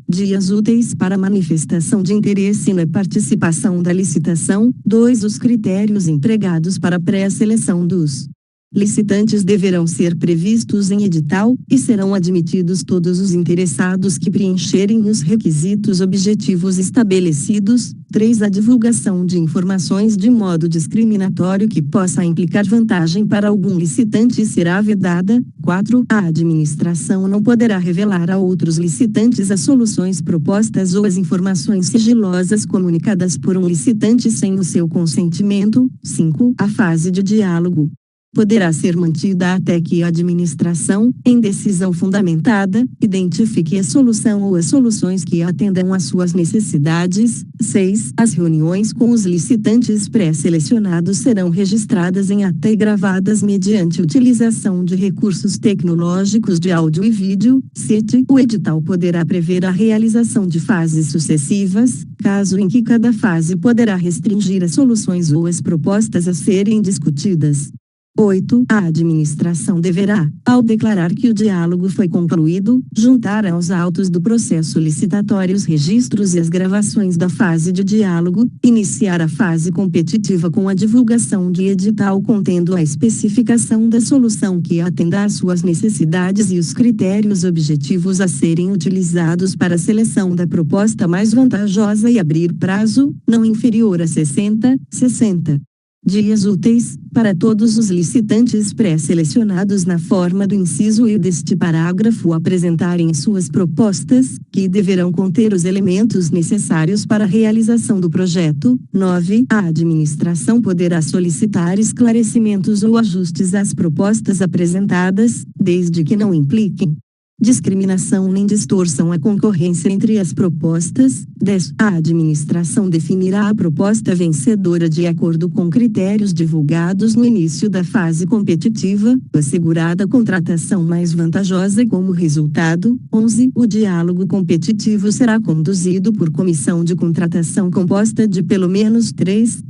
dias úteis para manifestação de interesse na participação da licitação. 2. Os critérios empregados para pré-seleção dos licitantes deverão ser previstos em edital, e serão admitidos todos os interessados que preencherem os requisitos objetivos estabelecidos. 3. A divulgação de informações de modo discriminatório que possa implicar vantagem para algum licitante será vedada. 4. A administração não poderá revelar a outros licitantes as soluções propostas ou as informações sigilosas comunicadas por um licitante sem o seu consentimento. 5. A fase de diálogo poderá ser mantida até que a administração, em decisão fundamentada, identifique a solução ou as soluções que atendam às suas necessidades. 6. As reuniões com os licitantes pré-selecionados serão registradas em ata e gravadas mediante utilização de recursos tecnológicos de áudio e vídeo. 7. O edital poderá prever a realização de fases sucessivas, caso em que cada fase poderá restringir as soluções ou as propostas a serem discutidas. 8. A administração deverá, ao declarar que o diálogo foi concluído, juntar aos autos do processo licitatório os registros e as gravações da fase de diálogo, iniciar a fase competitiva com a divulgação de edital contendo a especificação da solução que atenda às suas necessidades e os critérios objetivos a serem utilizados para a seleção da proposta mais vantajosa e abrir prazo, não inferior a 60 dias úteis, para todos os licitantes pré-selecionados na forma do inciso E deste parágrafo apresentarem suas propostas, que deverão conter os elementos necessários para a realização do projeto. 9. A administração poderá solicitar esclarecimentos ou ajustes às propostas apresentadas, desde que não impliquem discriminação nem distorçam a concorrência entre as propostas. 10. A administração definirá a proposta vencedora de acordo com critérios divulgados no início da fase competitiva, assegurada a contratação mais vantajosa como resultado. 11. O diálogo competitivo será conduzido por comissão de contratação composta de pelo menos 3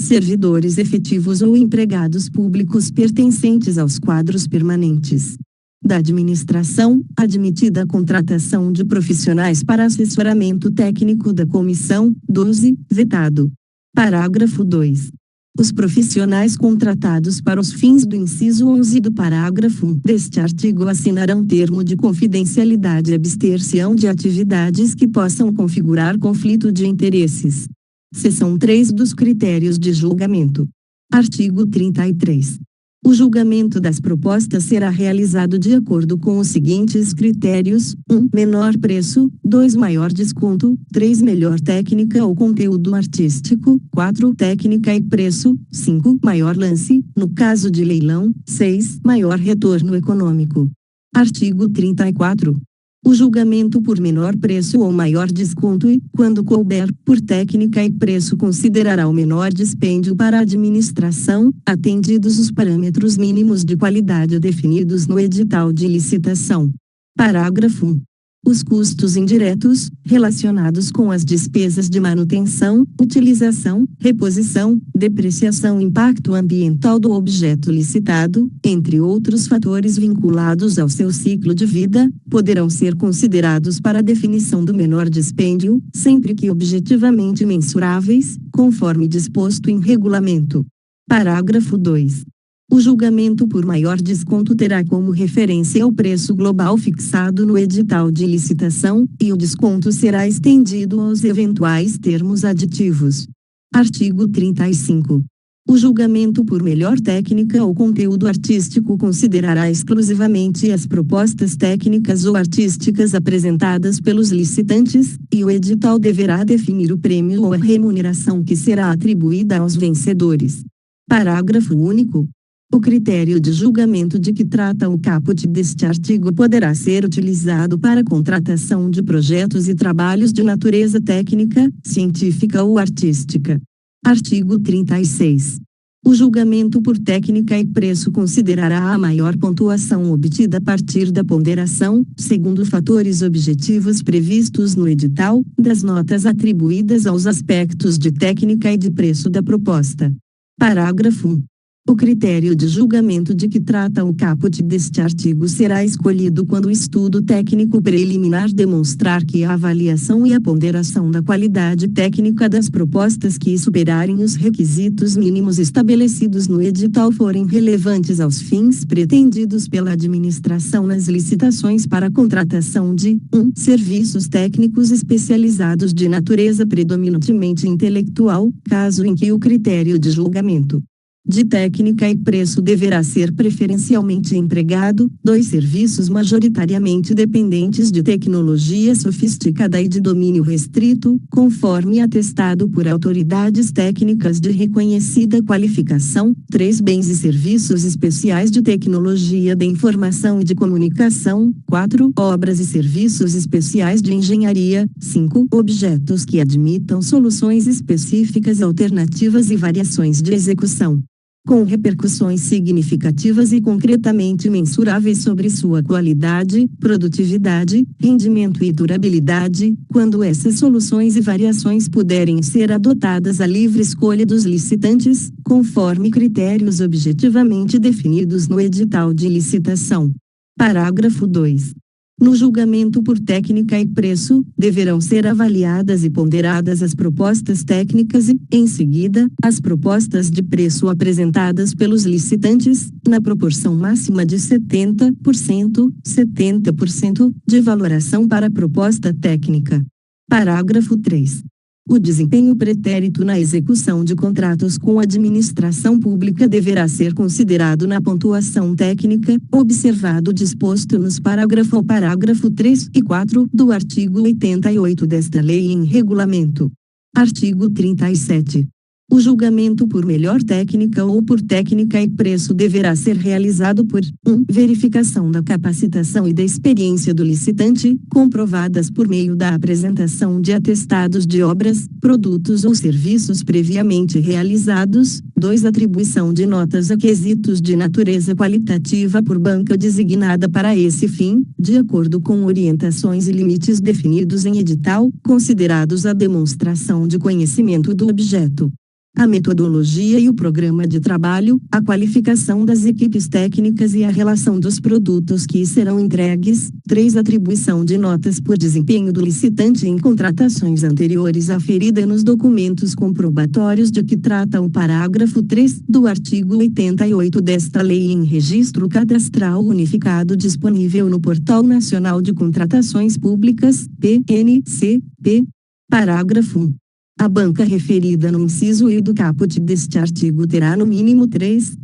servidores efetivos ou empregados públicos pertencentes aos quadros permanentes da administração, admitida a contratação de profissionais para assessoramento técnico da comissão. 12. Vetado. Parágrafo 2. Os profissionais contratados para os fins do inciso 11 do parágrafo 1 deste artigo assinarão termo de confidencialidade e abster-se-ão de atividades que possam configurar conflito de interesses. Seção 3 dos critérios de julgamento. Artigo 33. O julgamento das propostas será realizado de acordo com os seguintes critérios: 1. Menor preço, 2. Maior desconto, 3. Melhor técnica ou conteúdo artístico, 4. Técnica e preço, 5. Maior lance, no caso de leilão, 6. Maior retorno econômico. Artigo 34. O julgamento por menor preço ou maior desconto e, quando couber, por técnica e preço considerará o menor dispêndio para a administração, atendidos os parâmetros mínimos de qualidade definidos no edital de licitação. Parágrafo 1. Os custos indiretos, relacionados com as despesas de manutenção, utilização, reposição, depreciação e impacto ambiental do objeto licitado, entre outros fatores vinculados ao seu ciclo de vida, poderão ser considerados para a definição do menor dispêndio, sempre que objetivamente mensuráveis, conforme disposto em regulamento. Parágrafo 2. O julgamento por maior desconto terá como referência o preço global fixado no edital de licitação, e o desconto será estendido aos eventuais termos aditivos. Artigo 35. O julgamento por melhor técnica ou conteúdo artístico considerará exclusivamente as propostas técnicas ou artísticas apresentadas pelos licitantes, e o edital deverá definir o prêmio ou a remuneração que será atribuída aos vencedores. Parágrafo único. O critério de julgamento de que trata o caput deste artigo poderá ser utilizado para a contratação de projetos e trabalhos de natureza técnica, científica ou artística. Artigo 36. O julgamento por técnica e preço considerará a maior pontuação obtida a partir da ponderação, segundo fatores objetivos previstos no edital, das notas atribuídas aos aspectos de técnica e de preço da proposta. Parágrafo 1. O critério de julgamento de que trata o caput deste artigo será escolhido quando o estudo técnico preliminar demonstrar que a avaliação e a ponderação da qualidade técnica das propostas que superarem os requisitos mínimos estabelecidos no edital forem relevantes aos fins pretendidos pela administração nas licitações para a contratação de 1. Serviços técnicos especializados de natureza predominantemente intelectual, caso em que o critério de julgamento de técnica e preço deverá ser preferencialmente empregado. 2 Serviços majoritariamente dependentes de tecnologia sofisticada e de domínio restrito, conforme atestado por autoridades técnicas de reconhecida qualificação. 3 Bens e serviços especiais de tecnologia da informação e de comunicação. 4 Obras e serviços especiais de engenharia. 5 Objetos que admitam soluções específicas, alternativas e variações de execução, com repercussões significativas e concretamente mensuráveis sobre sua qualidade, produtividade, rendimento e durabilidade, quando essas soluções e variações puderem ser adotadas à livre escolha dos licitantes, conforme critérios objetivamente definidos no edital de licitação. Parágrafo 2. No julgamento por técnica e preço, deverão ser avaliadas e ponderadas as propostas técnicas e, em seguida, as propostas de preço apresentadas pelos licitantes, na proporção máxima de 70% de valoração para a proposta técnica. Parágrafo 3. O desempenho pretérito na execução de contratos com administração pública deverá ser considerado na pontuação técnica, observado o disposto nos parágrafo 3 e 4 do artigo 88 desta lei em regulamento. Artigo 37. O julgamento por melhor técnica ou por técnica e preço deverá ser realizado por 1. Verificação da capacitação e da experiência do licitante, comprovadas por meio da apresentação de atestados de obras, produtos ou serviços previamente realizados. 2. Atribuição de notas a quesitos de natureza qualitativa por banca designada para esse fim, de acordo com orientações e limites definidos em edital, considerados a demonstração de conhecimento do objeto, a metodologia e o programa de trabalho, a qualificação das equipes técnicas e a relação dos produtos que serão entregues. 3. Atribuição de notas por desempenho do licitante em contratações anteriores aferida nos documentos comprobatórios de que trata o parágrafo 3 do artigo 88 desta lei em registro cadastral unificado disponível no Portal Nacional de Contratações Públicas, PNCP. Parágrafo 1. A banca referida no inciso E do caput deste artigo terá no mínimo 3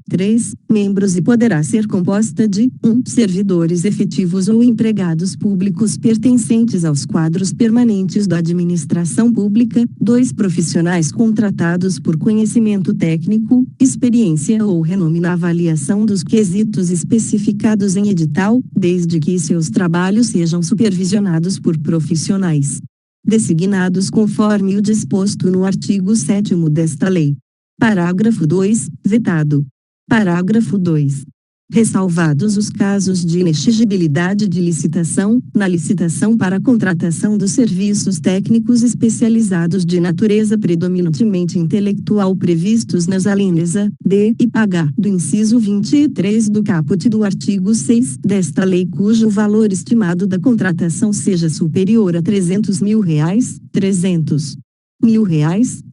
membros e poderá ser composta de 1. Servidores efetivos ou empregados públicos pertencentes aos quadros permanentes da administração pública. 2. Profissionais contratados por conhecimento técnico, experiência ou renome na avaliação dos quesitos especificados em edital, desde que seus trabalhos sejam supervisionados por profissionais designados conforme o disposto no artigo 7º desta lei. Parágrafo 2, vetado. Parágrafo 2. Ressalvados os casos de inexigibilidade de licitação, na licitação para a contratação dos serviços técnicos especializados de natureza predominantemente intelectual previstos nas alíneas A, D e H do inciso 23 do caput do artigo 6 desta lei, cujo valor estimado da contratação seja superior a R$300.000,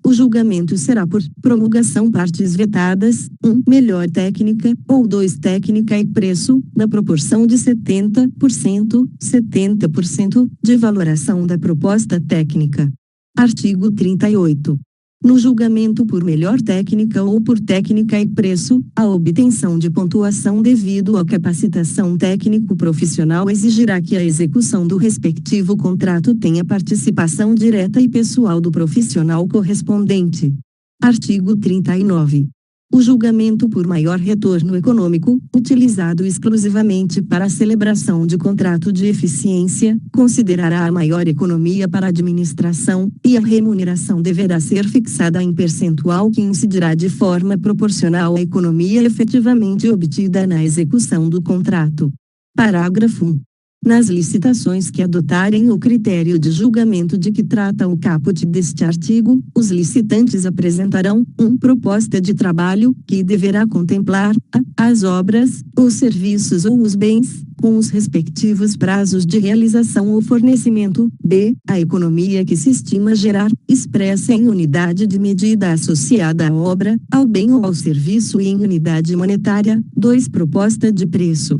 o julgamento será por promulgação partes vetadas, 1. Melhor técnica, ou 2. Técnica e preço, na proporção de 70% de valoração da proposta técnica. Artigo 38. No julgamento por melhor técnica ou por técnica e preço, a obtenção de pontuação devido à capacitação técnico-profissional exigirá que a execução do respectivo contrato tenha participação direta e pessoal do profissional correspondente. Artigo 39. O julgamento por maior retorno econômico, utilizado exclusivamente para a celebração de contrato de eficiência, considerará a maior economia para a administração, e a remuneração deverá ser fixada em percentual que incidirá de forma proporcional à economia efetivamente obtida na execução do contrato. Parágrafo 1. Nas licitações que adotarem o critério de julgamento de que trata o caput deste artigo, os licitantes apresentarão 1. Proposta de trabalho, que deverá contemplar a. As obras, os serviços ou os bens, com os respectivos prazos de realização ou fornecimento. B. A economia que se estima gerar, expressa em unidade de medida associada à obra, ao bem ou ao serviço e em unidade monetária. 2. Proposta de preço,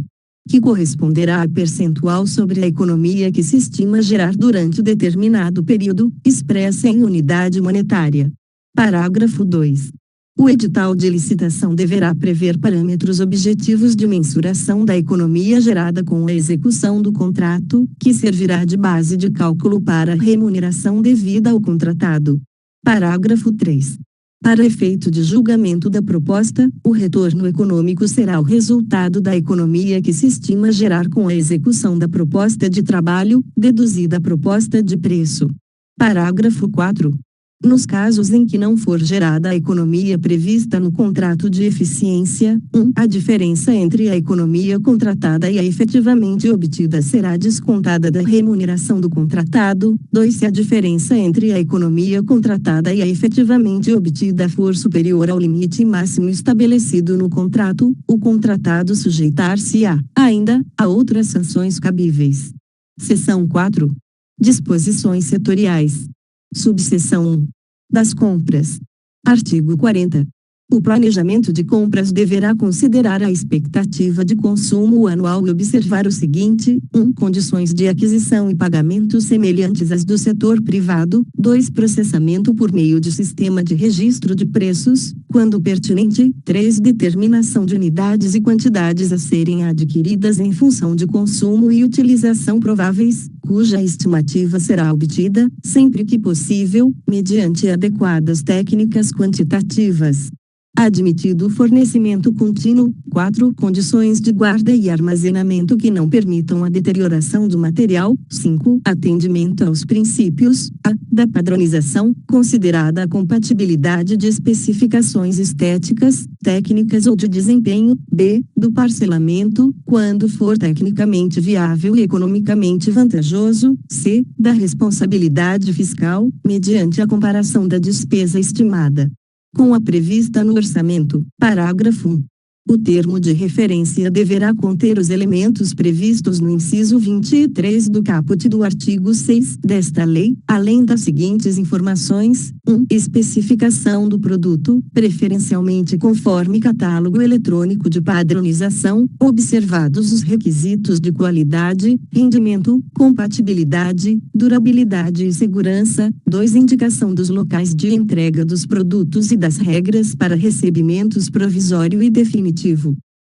que corresponderá a percentual sobre a economia que se estima gerar durante determinado período, expressa em unidade monetária. Parágrafo 2. O edital de licitação deverá prever parâmetros objetivos de mensuração da economia gerada com a execução do contrato, que servirá de base de cálculo para a remuneração devida ao contratado. Parágrafo 3. Para efeito de julgamento da proposta, o retorno econômico será o resultado da economia que se estima gerar com a execução da proposta de trabalho, deduzida a proposta de preço. Parágrafo 4. Nos casos em que não for gerada a economia prevista no contrato de eficiência, 1. A diferença entre a economia contratada e a efetivamente obtida será descontada da remuneração do contratado. 2. Se a diferença entre a economia contratada e a efetivamente obtida for superior ao limite máximo estabelecido no contrato, o contratado sujeitar-se-á, ainda, a outras sanções cabíveis. Seção 4. Disposições setoriais. Subseção 1. Das compras. Artigo 40. O planejamento de compras deverá considerar a expectativa de consumo anual e observar o seguinte: 1. Condições de aquisição e pagamento semelhantes às do setor privado. 2. Processamento por meio de sistema de registro de preços, quando pertinente. 3. Determinação de unidades e quantidades a serem adquiridas em função de consumo e utilização prováveis, cuja estimativa será obtida, sempre que possível, mediante adequadas técnicas quantitativas. Admitido o fornecimento contínuo. 4. Condições de guarda e armazenamento que não permitam a deterioração do material. 5. Atendimento aos princípios a. Da padronização, considerada a compatibilidade de especificações estéticas, técnicas ou de desempenho. B. Do parcelamento, quando for tecnicamente viável e economicamente vantajoso. C. Da responsabilidade fiscal, mediante a comparação da despesa estimada com a prevista no orçamento. Parágrafo 1. O termo de referência deverá conter os elementos previstos no inciso 23 do caput do artigo 6 desta lei, além das seguintes informações: 1. Especificação do produto, preferencialmente conforme catálogo eletrônico de padronização, observados os requisitos de qualidade, rendimento, compatibilidade, durabilidade e segurança. 2. Indicação dos locais de entrega dos produtos e das regras para recebimentos provisório e definitivo,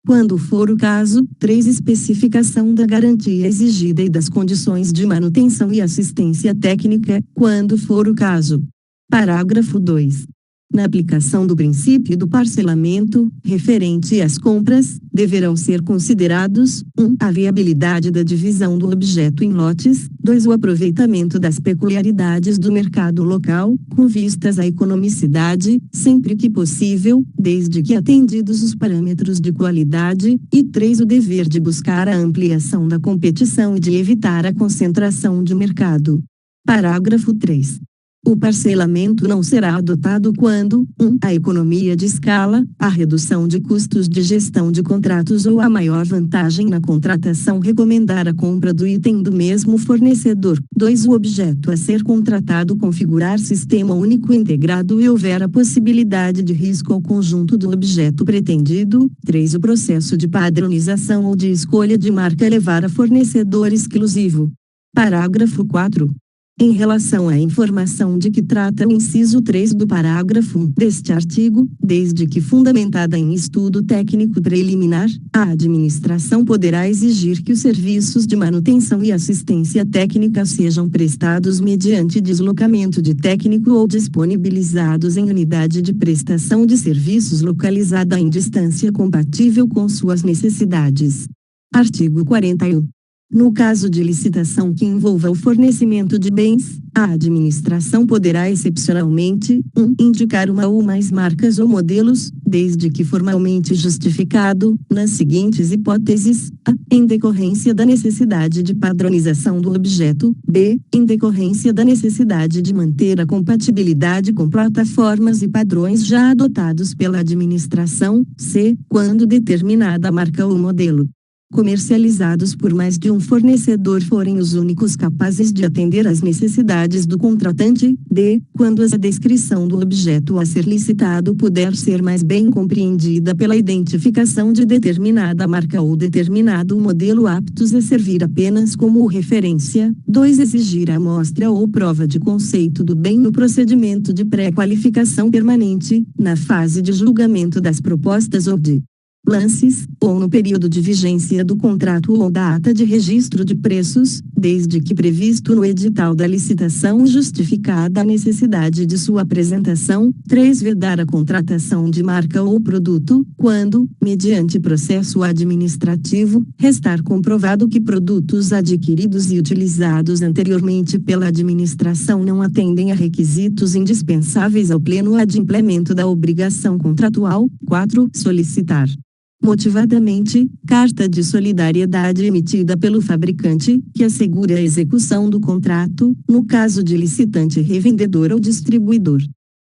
quando for o caso. 3. Especificação da garantia exigida e das condições de manutenção e assistência técnica, quando for o caso. Parágrafo 2. Na aplicação do princípio do parcelamento, referente às compras, deverão ser considerados: 1. A viabilidade da divisão do objeto em lotes. 2. O aproveitamento das peculiaridades do mercado local, com vistas à economicidade, sempre que possível, desde que atendidos os parâmetros de qualidade. E 3. O dever de buscar a ampliação da competição e de evitar a concentração de mercado. Parágrafo 3. O parcelamento não será adotado quando: 1. A economia de escala, a redução de custos de gestão de contratos ou a maior vantagem na contratação recomendar a compra do item do mesmo fornecedor. 2. O objeto a ser contratado configurar sistema único integrado e houver a possibilidade de risco ao conjunto do objeto pretendido. 3. O processo de padronização ou de escolha de marca levar a fornecedor exclusivo. Parágrafo 4. Em relação à informação de que trata o inciso 3 do parágrafo 1 deste artigo, desde que fundamentada em estudo técnico preliminar, a administração poderá exigir que os serviços de manutenção e assistência técnica sejam prestados mediante deslocamento de técnico ou disponibilizados em unidade de prestação de serviços localizada em distância compatível com suas necessidades. Artigo 41. No caso de licitação que envolva o fornecimento de bens, a administração poderá excepcionalmente: 1. Indicar uma ou mais marcas ou modelos, desde que formalmente justificado, nas seguintes hipóteses: a. Em decorrência da necessidade de padronização do objeto. B. Em decorrência da necessidade de manter a compatibilidade com plataformas e padrões já adotados pela administração. C. Quando determinada a marca ou modelo comercializados por mais de um fornecedor forem os únicos capazes de atender às necessidades do contratante, d. quando a descrição do objeto a ser licitado puder ser mais bem compreendida pela identificação de determinada marca ou determinado modelo aptos a servir apenas como referência. 2. Exigir a amostra ou prova de conceito do bem no procedimento de pré-qualificação permanente, na fase de julgamento das propostas ou de lances, ou no período de vigência do contrato ou da ata de registro de preços, desde que previsto no edital da licitação justificada a necessidade de sua apresentação. 3. Vedar a contratação de marca ou produto, quando, mediante processo administrativo, restar comprovado que produtos adquiridos e utilizados anteriormente pela administração não atendem a requisitos indispensáveis ao pleno adimplemento da obrigação contratual. 4. Solicitar motivadamente, carta de solidariedade emitida pelo fabricante, que assegure a execução do contrato, no caso de licitante revendedor ou distribuidor.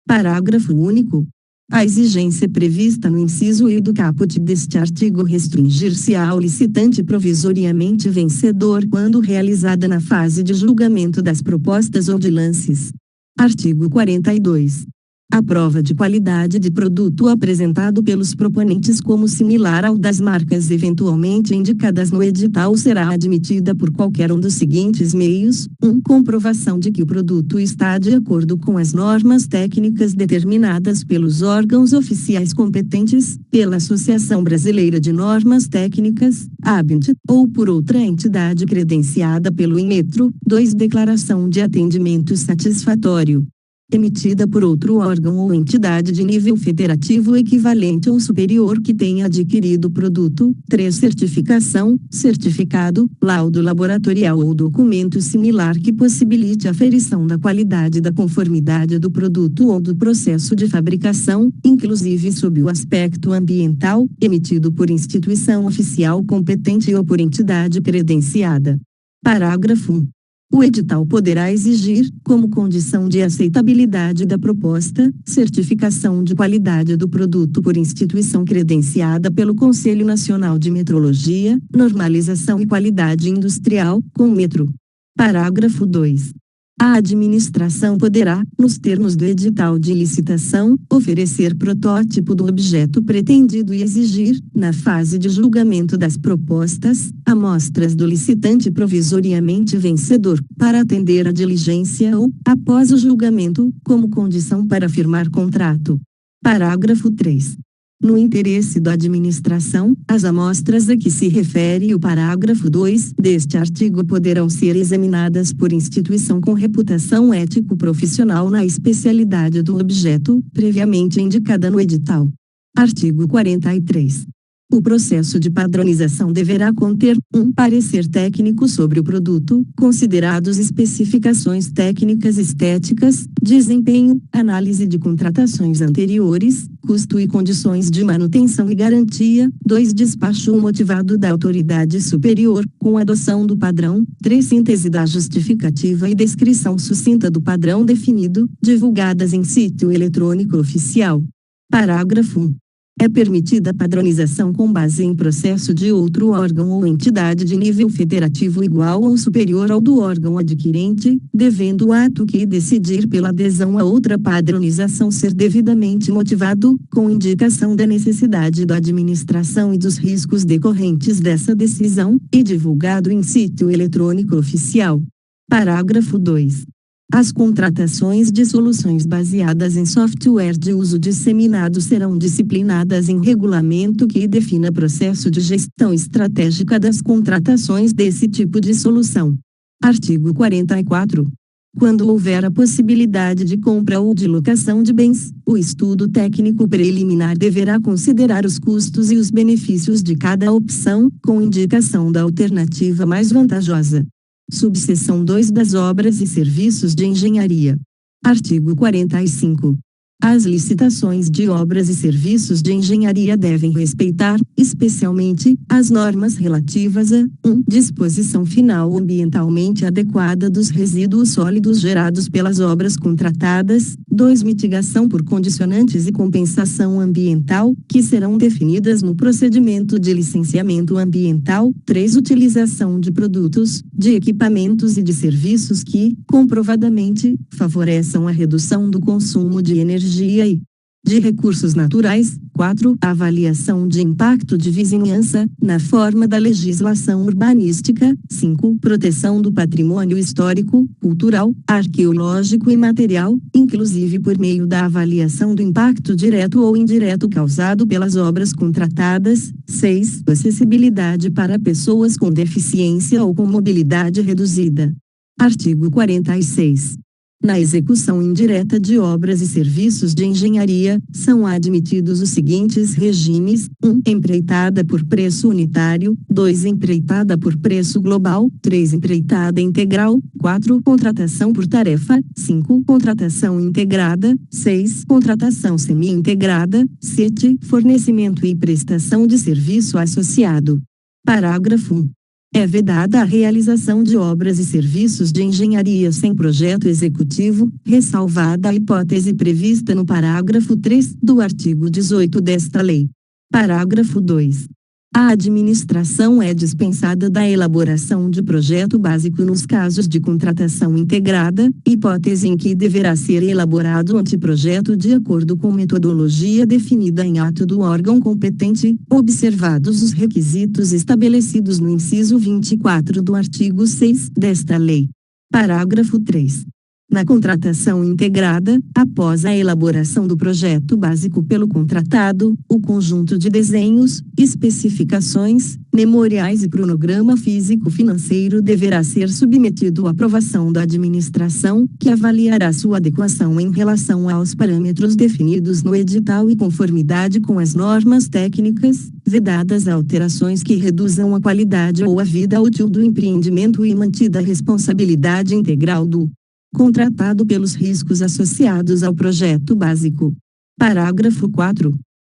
Parágrafo único. A exigência prevista no inciso E do caput deste artigo restringir-se ao licitante provisoriamente vencedor quando realizada na fase de julgamento das propostas ou de lances. Artigo 42. A prova de qualidade de produto apresentado pelos proponentes como similar ao das marcas eventualmente indicadas no edital será admitida por qualquer um dos seguintes meios: 1. Comprovação de que o produto está de acordo com as normas técnicas determinadas pelos órgãos oficiais competentes, pela Associação Brasileira de Normas Técnicas, ABNT, ou por outra entidade credenciada pelo INMETRO. 2. Declaração de atendimento satisfatório, emitida por outro órgão ou entidade de nível federativo equivalente ou superior que tenha adquirido o produto. 3. Certificação, certificado, laudo laboratorial ou documento similar que possibilite a aferição da qualidade e da conformidade do produto ou do processo de fabricação, inclusive sob o aspecto ambiental, emitido por instituição oficial competente ou por entidade credenciada. Parágrafo 1. O edital poderá exigir, como condição de aceitabilidade da proposta, certificação de qualidade do produto por instituição credenciada pelo Conselho Nacional de Metrologia, Normalização e Qualidade Industrial, CONMETRO. Parágrafo 2. A administração poderá, nos termos do edital de licitação, oferecer protótipo do objeto pretendido e exigir, na fase de julgamento das propostas, amostras do licitante provisoriamente vencedor, para atender à diligência ou, após o julgamento, como condição para firmar contrato. Parágrafo 3. No interesse da administração, as amostras a que se refere o parágrafo 2 deste artigo poderão ser examinadas por instituição com reputação ético-profissional na especialidade do objeto, previamente indicada no edital. Artigo 43. O processo de padronização deverá conter, 1. Parecer técnico sobre o produto, considerados especificações técnicas estéticas, desempenho, análise de contratações anteriores, custo e condições de manutenção e garantia. 2. Despacho motivado da autoridade superior, com adoção do padrão. 3. Síntese da justificativa e descrição sucinta do padrão definido, divulgadas em sítio eletrônico oficial. Parágrafo 1. É permitida a padronização com base em processo de outro órgão ou entidade de nível federativo igual ou superior ao do órgão adquirente, devendo o ato que decidir pela adesão a outra padronização ser devidamente motivado, com indicação da necessidade da administração e dos riscos decorrentes dessa decisão, e divulgado em sítio eletrônico oficial. Parágrafo 2. As contratações de soluções baseadas em software de uso disseminado serão disciplinadas em regulamento que defina processo de gestão estratégica das contratações desse tipo de solução. Artigo 44. Quando houver a possibilidade de compra ou de locação de bens, o estudo técnico preliminar deverá considerar os custos e os benefícios de cada opção, com indicação da alternativa mais vantajosa. Subseção 2 das obras e serviços de engenharia. Artigo 45. As licitações de obras e serviços de engenharia devem respeitar, especialmente, as normas relativas a 1. Disposição final ambientalmente adequada dos resíduos sólidos gerados pelas obras contratadas, 2. Mitigação por condicionantes e compensação ambiental, que serão definidas no procedimento de licenciamento ambiental, 3. Utilização de produtos, de equipamentos e de serviços que, comprovadamente, favoreçam a redução do consumo de energia e de recursos naturais. 4. Avaliação de impacto de vizinhança, na forma da legislação urbanística. 5. Proteção do patrimônio histórico, cultural, arqueológico e material, inclusive por meio da avaliação do impacto direto ou indireto causado pelas obras contratadas. 6. Acessibilidade para pessoas com deficiência ou com mobilidade reduzida. Artigo 46. Na execução indireta de obras e serviços de engenharia, são admitidos os seguintes regimes: 1. Empreitada por preço unitário, 2. Empreitada por preço global, 3. Empreitada integral, 4. Contratação por tarefa, 5. Contratação integrada, 6. Contratação semi-integrada, 7. Fornecimento e prestação de serviço associado. Parágrafo 1. É vedada a realização de obras e serviços de engenharia sem projeto executivo, ressalvada a hipótese prevista no parágrafo 3 do artigo 18 desta lei. Parágrafo 2. A administração é dispensada da elaboração de projeto básico nos casos de contratação integrada, hipótese em que deverá ser elaborado anteprojeto de acordo com metodologia definida em ato do órgão competente, observados os requisitos estabelecidos no inciso 24 do artigo 6 desta lei. Parágrafo 3. Na contratação integrada, após a elaboração do projeto básico pelo contratado, o conjunto de desenhos, especificações, memoriais e cronograma físico-financeiro deverá ser submetido à aprovação da administração, que avaliará sua adequação em relação aos parâmetros definidos no edital e conformidade com as normas técnicas, vedadas alterações que reduzam a qualidade ou a vida útil do empreendimento e mantida a responsabilidade integral do contratado pelos riscos associados ao projeto básico. Parágrafo 4.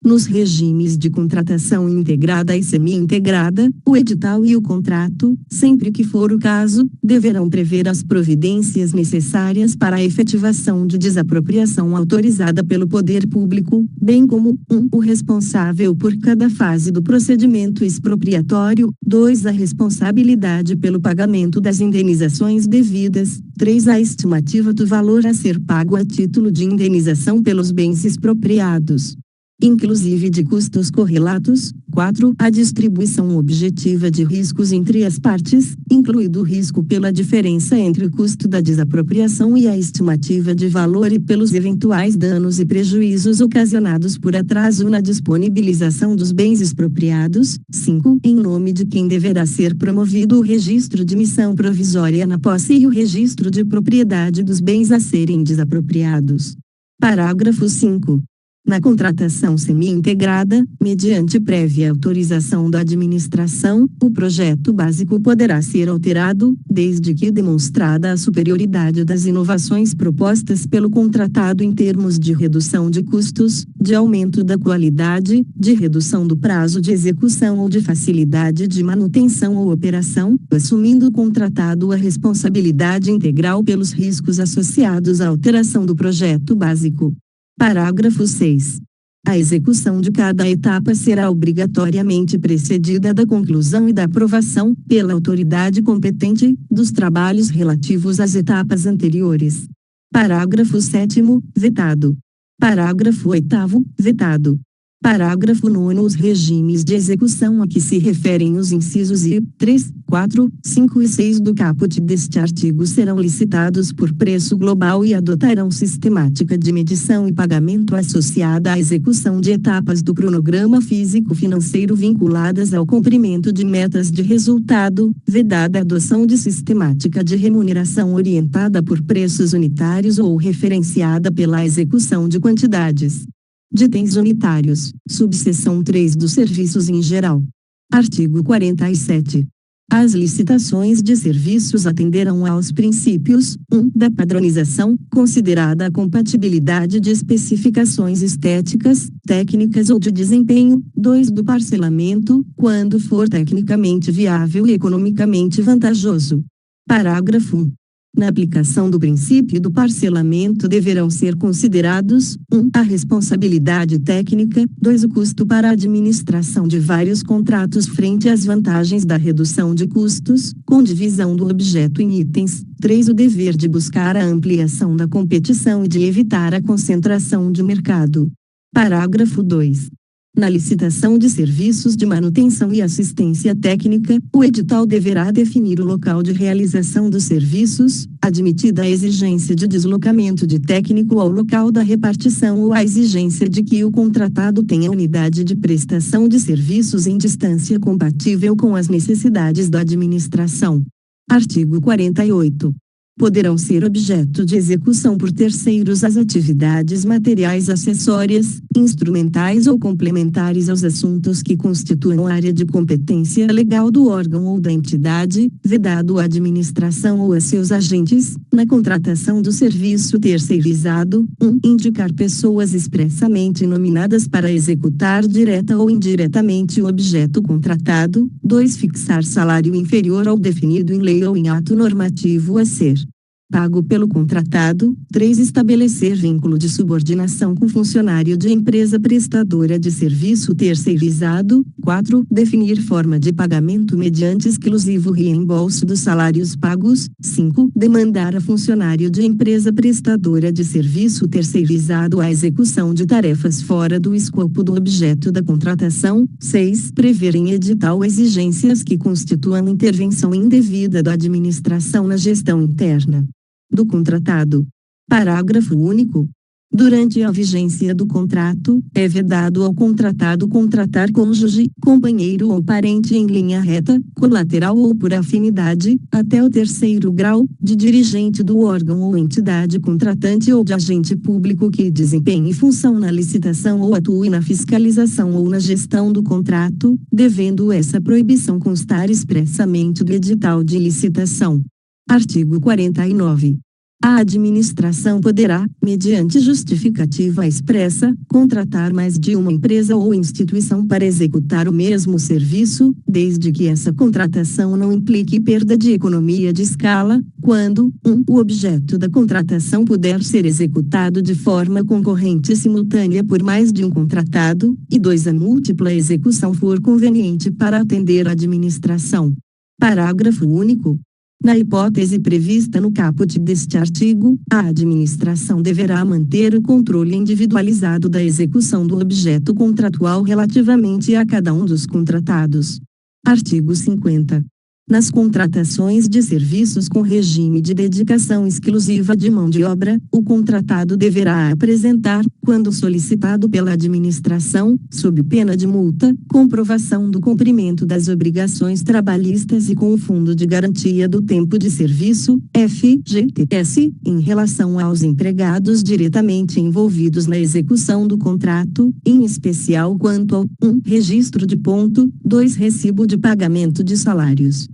Nos regimes de contratação integrada e semi-integrada, o edital e o contrato, sempre que for o caso, deverão prever as providências necessárias para a efetivação de desapropriação autorizada pelo poder público, bem como 1. O responsável por cada fase do procedimento expropriatório, 2. A responsabilidade pelo pagamento das indenizações devidas, 3. A estimativa do valor a ser pago a título de indenização pelos bens expropriados, inclusive de custos correlatos. 4. A distribuição objetiva de riscos entre as partes, incluído o risco pela diferença entre o custo da desapropriação e a estimativa de valor e pelos eventuais danos e prejuízos ocasionados por atraso na disponibilização dos bens expropriados. 5. Em nome de quem deverá ser promovido o registro de missão provisória na posse e o registro de propriedade dos bens a serem desapropriados. Parágrafo 5. Na contratação semi-integrada, mediante prévia autorização da administração, o projeto básico poderá ser alterado, desde que demonstrada a superioridade das inovações propostas pelo contratado em termos de redução de custos, de aumento da qualidade, de redução do prazo de execução ou de facilidade de manutenção ou operação, assumindo o contratado a responsabilidade integral pelos riscos associados à alteração do projeto básico. Parágrafo 6. A execução de cada etapa será obrigatoriamente precedida da conclusão e da aprovação, pela autoridade competente, dos trabalhos relativos às etapas anteriores. Parágrafo 7º, vetado. Parágrafo 8º, vetado. Parágrafo 9º. Os regimes de execução a que se referem os incisos I, 3, 4, 5 e 6 do caput deste artigo serão licitados por preço global e adotarão sistemática de medição e pagamento associada à execução de etapas do cronograma físico-financeiro vinculadas ao cumprimento de metas de resultado, vedada a adoção de sistemática de remuneração orientada por preços unitários ou referenciada pela execução de quantidades de itens unitários, subseção 3 dos serviços em geral. Artigo 47. As licitações de serviços atenderão aos princípios: 1. Da padronização, considerada a compatibilidade de especificações estéticas, técnicas ou de desempenho. 2. Do parcelamento, quando for tecnicamente viável e economicamente vantajoso. Parágrafo 1. Na aplicação do princípio do parcelamento deverão ser considerados: 1. A responsabilidade técnica. 2. O custo para a administração de vários contratos frente às vantagens da redução de custos, com divisão do objeto em itens. 3. O dever de buscar a ampliação da competição e de evitar a concentração de mercado. Parágrafo 2. Na licitação de serviços de manutenção e assistência técnica, o edital deverá definir o local de realização dos serviços, admitida a exigência de deslocamento de técnico ao local da repartição ou a exigência de que o contratado tenha unidade de prestação de serviços em distância compatível com as necessidades da administração. Artigo 48. Poderão ser objeto de execução por terceiros as atividades materiais acessórias, instrumentais ou complementares aos assuntos que constituam área de competência legal do órgão ou da entidade, vedado à administração ou a seus agentes, na contratação do serviço terceirizado. 1. Indicar pessoas expressamente nominadas para executar direta ou indiretamente o objeto contratado. 2. Fixar salário inferior ao definido em lei ou em ato normativo a ser pago pelo contratado. 3. Estabelecer vínculo de subordinação com funcionário de empresa prestadora de serviço terceirizado. 4. Definir forma de pagamento mediante exclusivo reembolso dos salários pagos. 5. Demandar a funcionário de empresa prestadora de serviço terceirizado a execução de tarefas fora do escopo do objeto da contratação. 6. Prever em edital exigências que constituam intervenção indevida da administração na gestão interna do contratado. Parágrafo único. Durante a vigência do contrato, é vedado ao contratado contratar cônjuge, companheiro ou parente em linha reta, colateral ou por afinidade, até o 3º grau, de dirigente do órgão ou entidade contratante ou de agente público que desempenhe função na licitação ou atue na fiscalização ou na gestão do contrato, devendo essa proibição constar expressamente do edital de licitação. Artigo 49. A administração poderá, mediante justificativa expressa, contratar mais de uma empresa ou instituição para executar o mesmo serviço, desde que essa contratação não implique perda de economia de escala, quando: 1. O objeto da contratação puder ser executado de forma concorrente e simultânea por mais de um contratado, e 2. A múltipla execução for conveniente para atender a administração. Parágrafo único. Na hipótese prevista no caput deste artigo, a administração deverá manter o controle individualizado da execução do objeto contratual relativamente a cada um dos contratados. Artigo 50. Nas contratações de serviços com regime de dedicação exclusiva de mão de obra, o contratado deverá apresentar, quando solicitado pela administração, sob pena de multa, comprovação do cumprimento das obrigações trabalhistas e com o Fundo de Garantia do Tempo de Serviço, FGTS, em relação aos empregados diretamente envolvidos na execução do contrato, em especial quanto ao: 1. Registro de ponto. 2. Recibo de pagamento de salários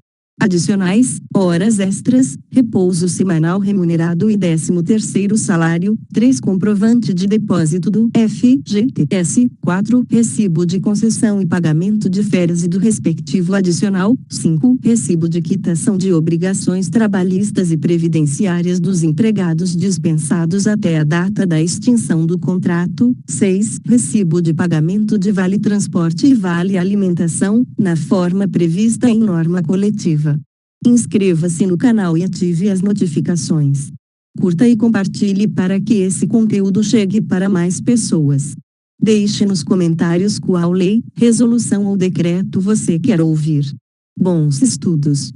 adicionais, horas extras, repouso semanal remunerado e 13º salário. 3. Comprovante de depósito do FGTS. 4. Recibo de concessão e pagamento de férias e do respectivo adicional. 5. Recibo de quitação de obrigações trabalhistas e previdenciárias dos empregados dispensados até a data da extinção do contrato. 6. Recibo de pagamento de vale transporte e vale alimentação, na forma prevista em norma coletiva. Inscreva-se no canal e ative as notificações. Curta e compartilhe para que esse conteúdo chegue para mais pessoas. Deixe nos comentários qual lei, resolução ou decreto você quer ouvir. Bons estudos!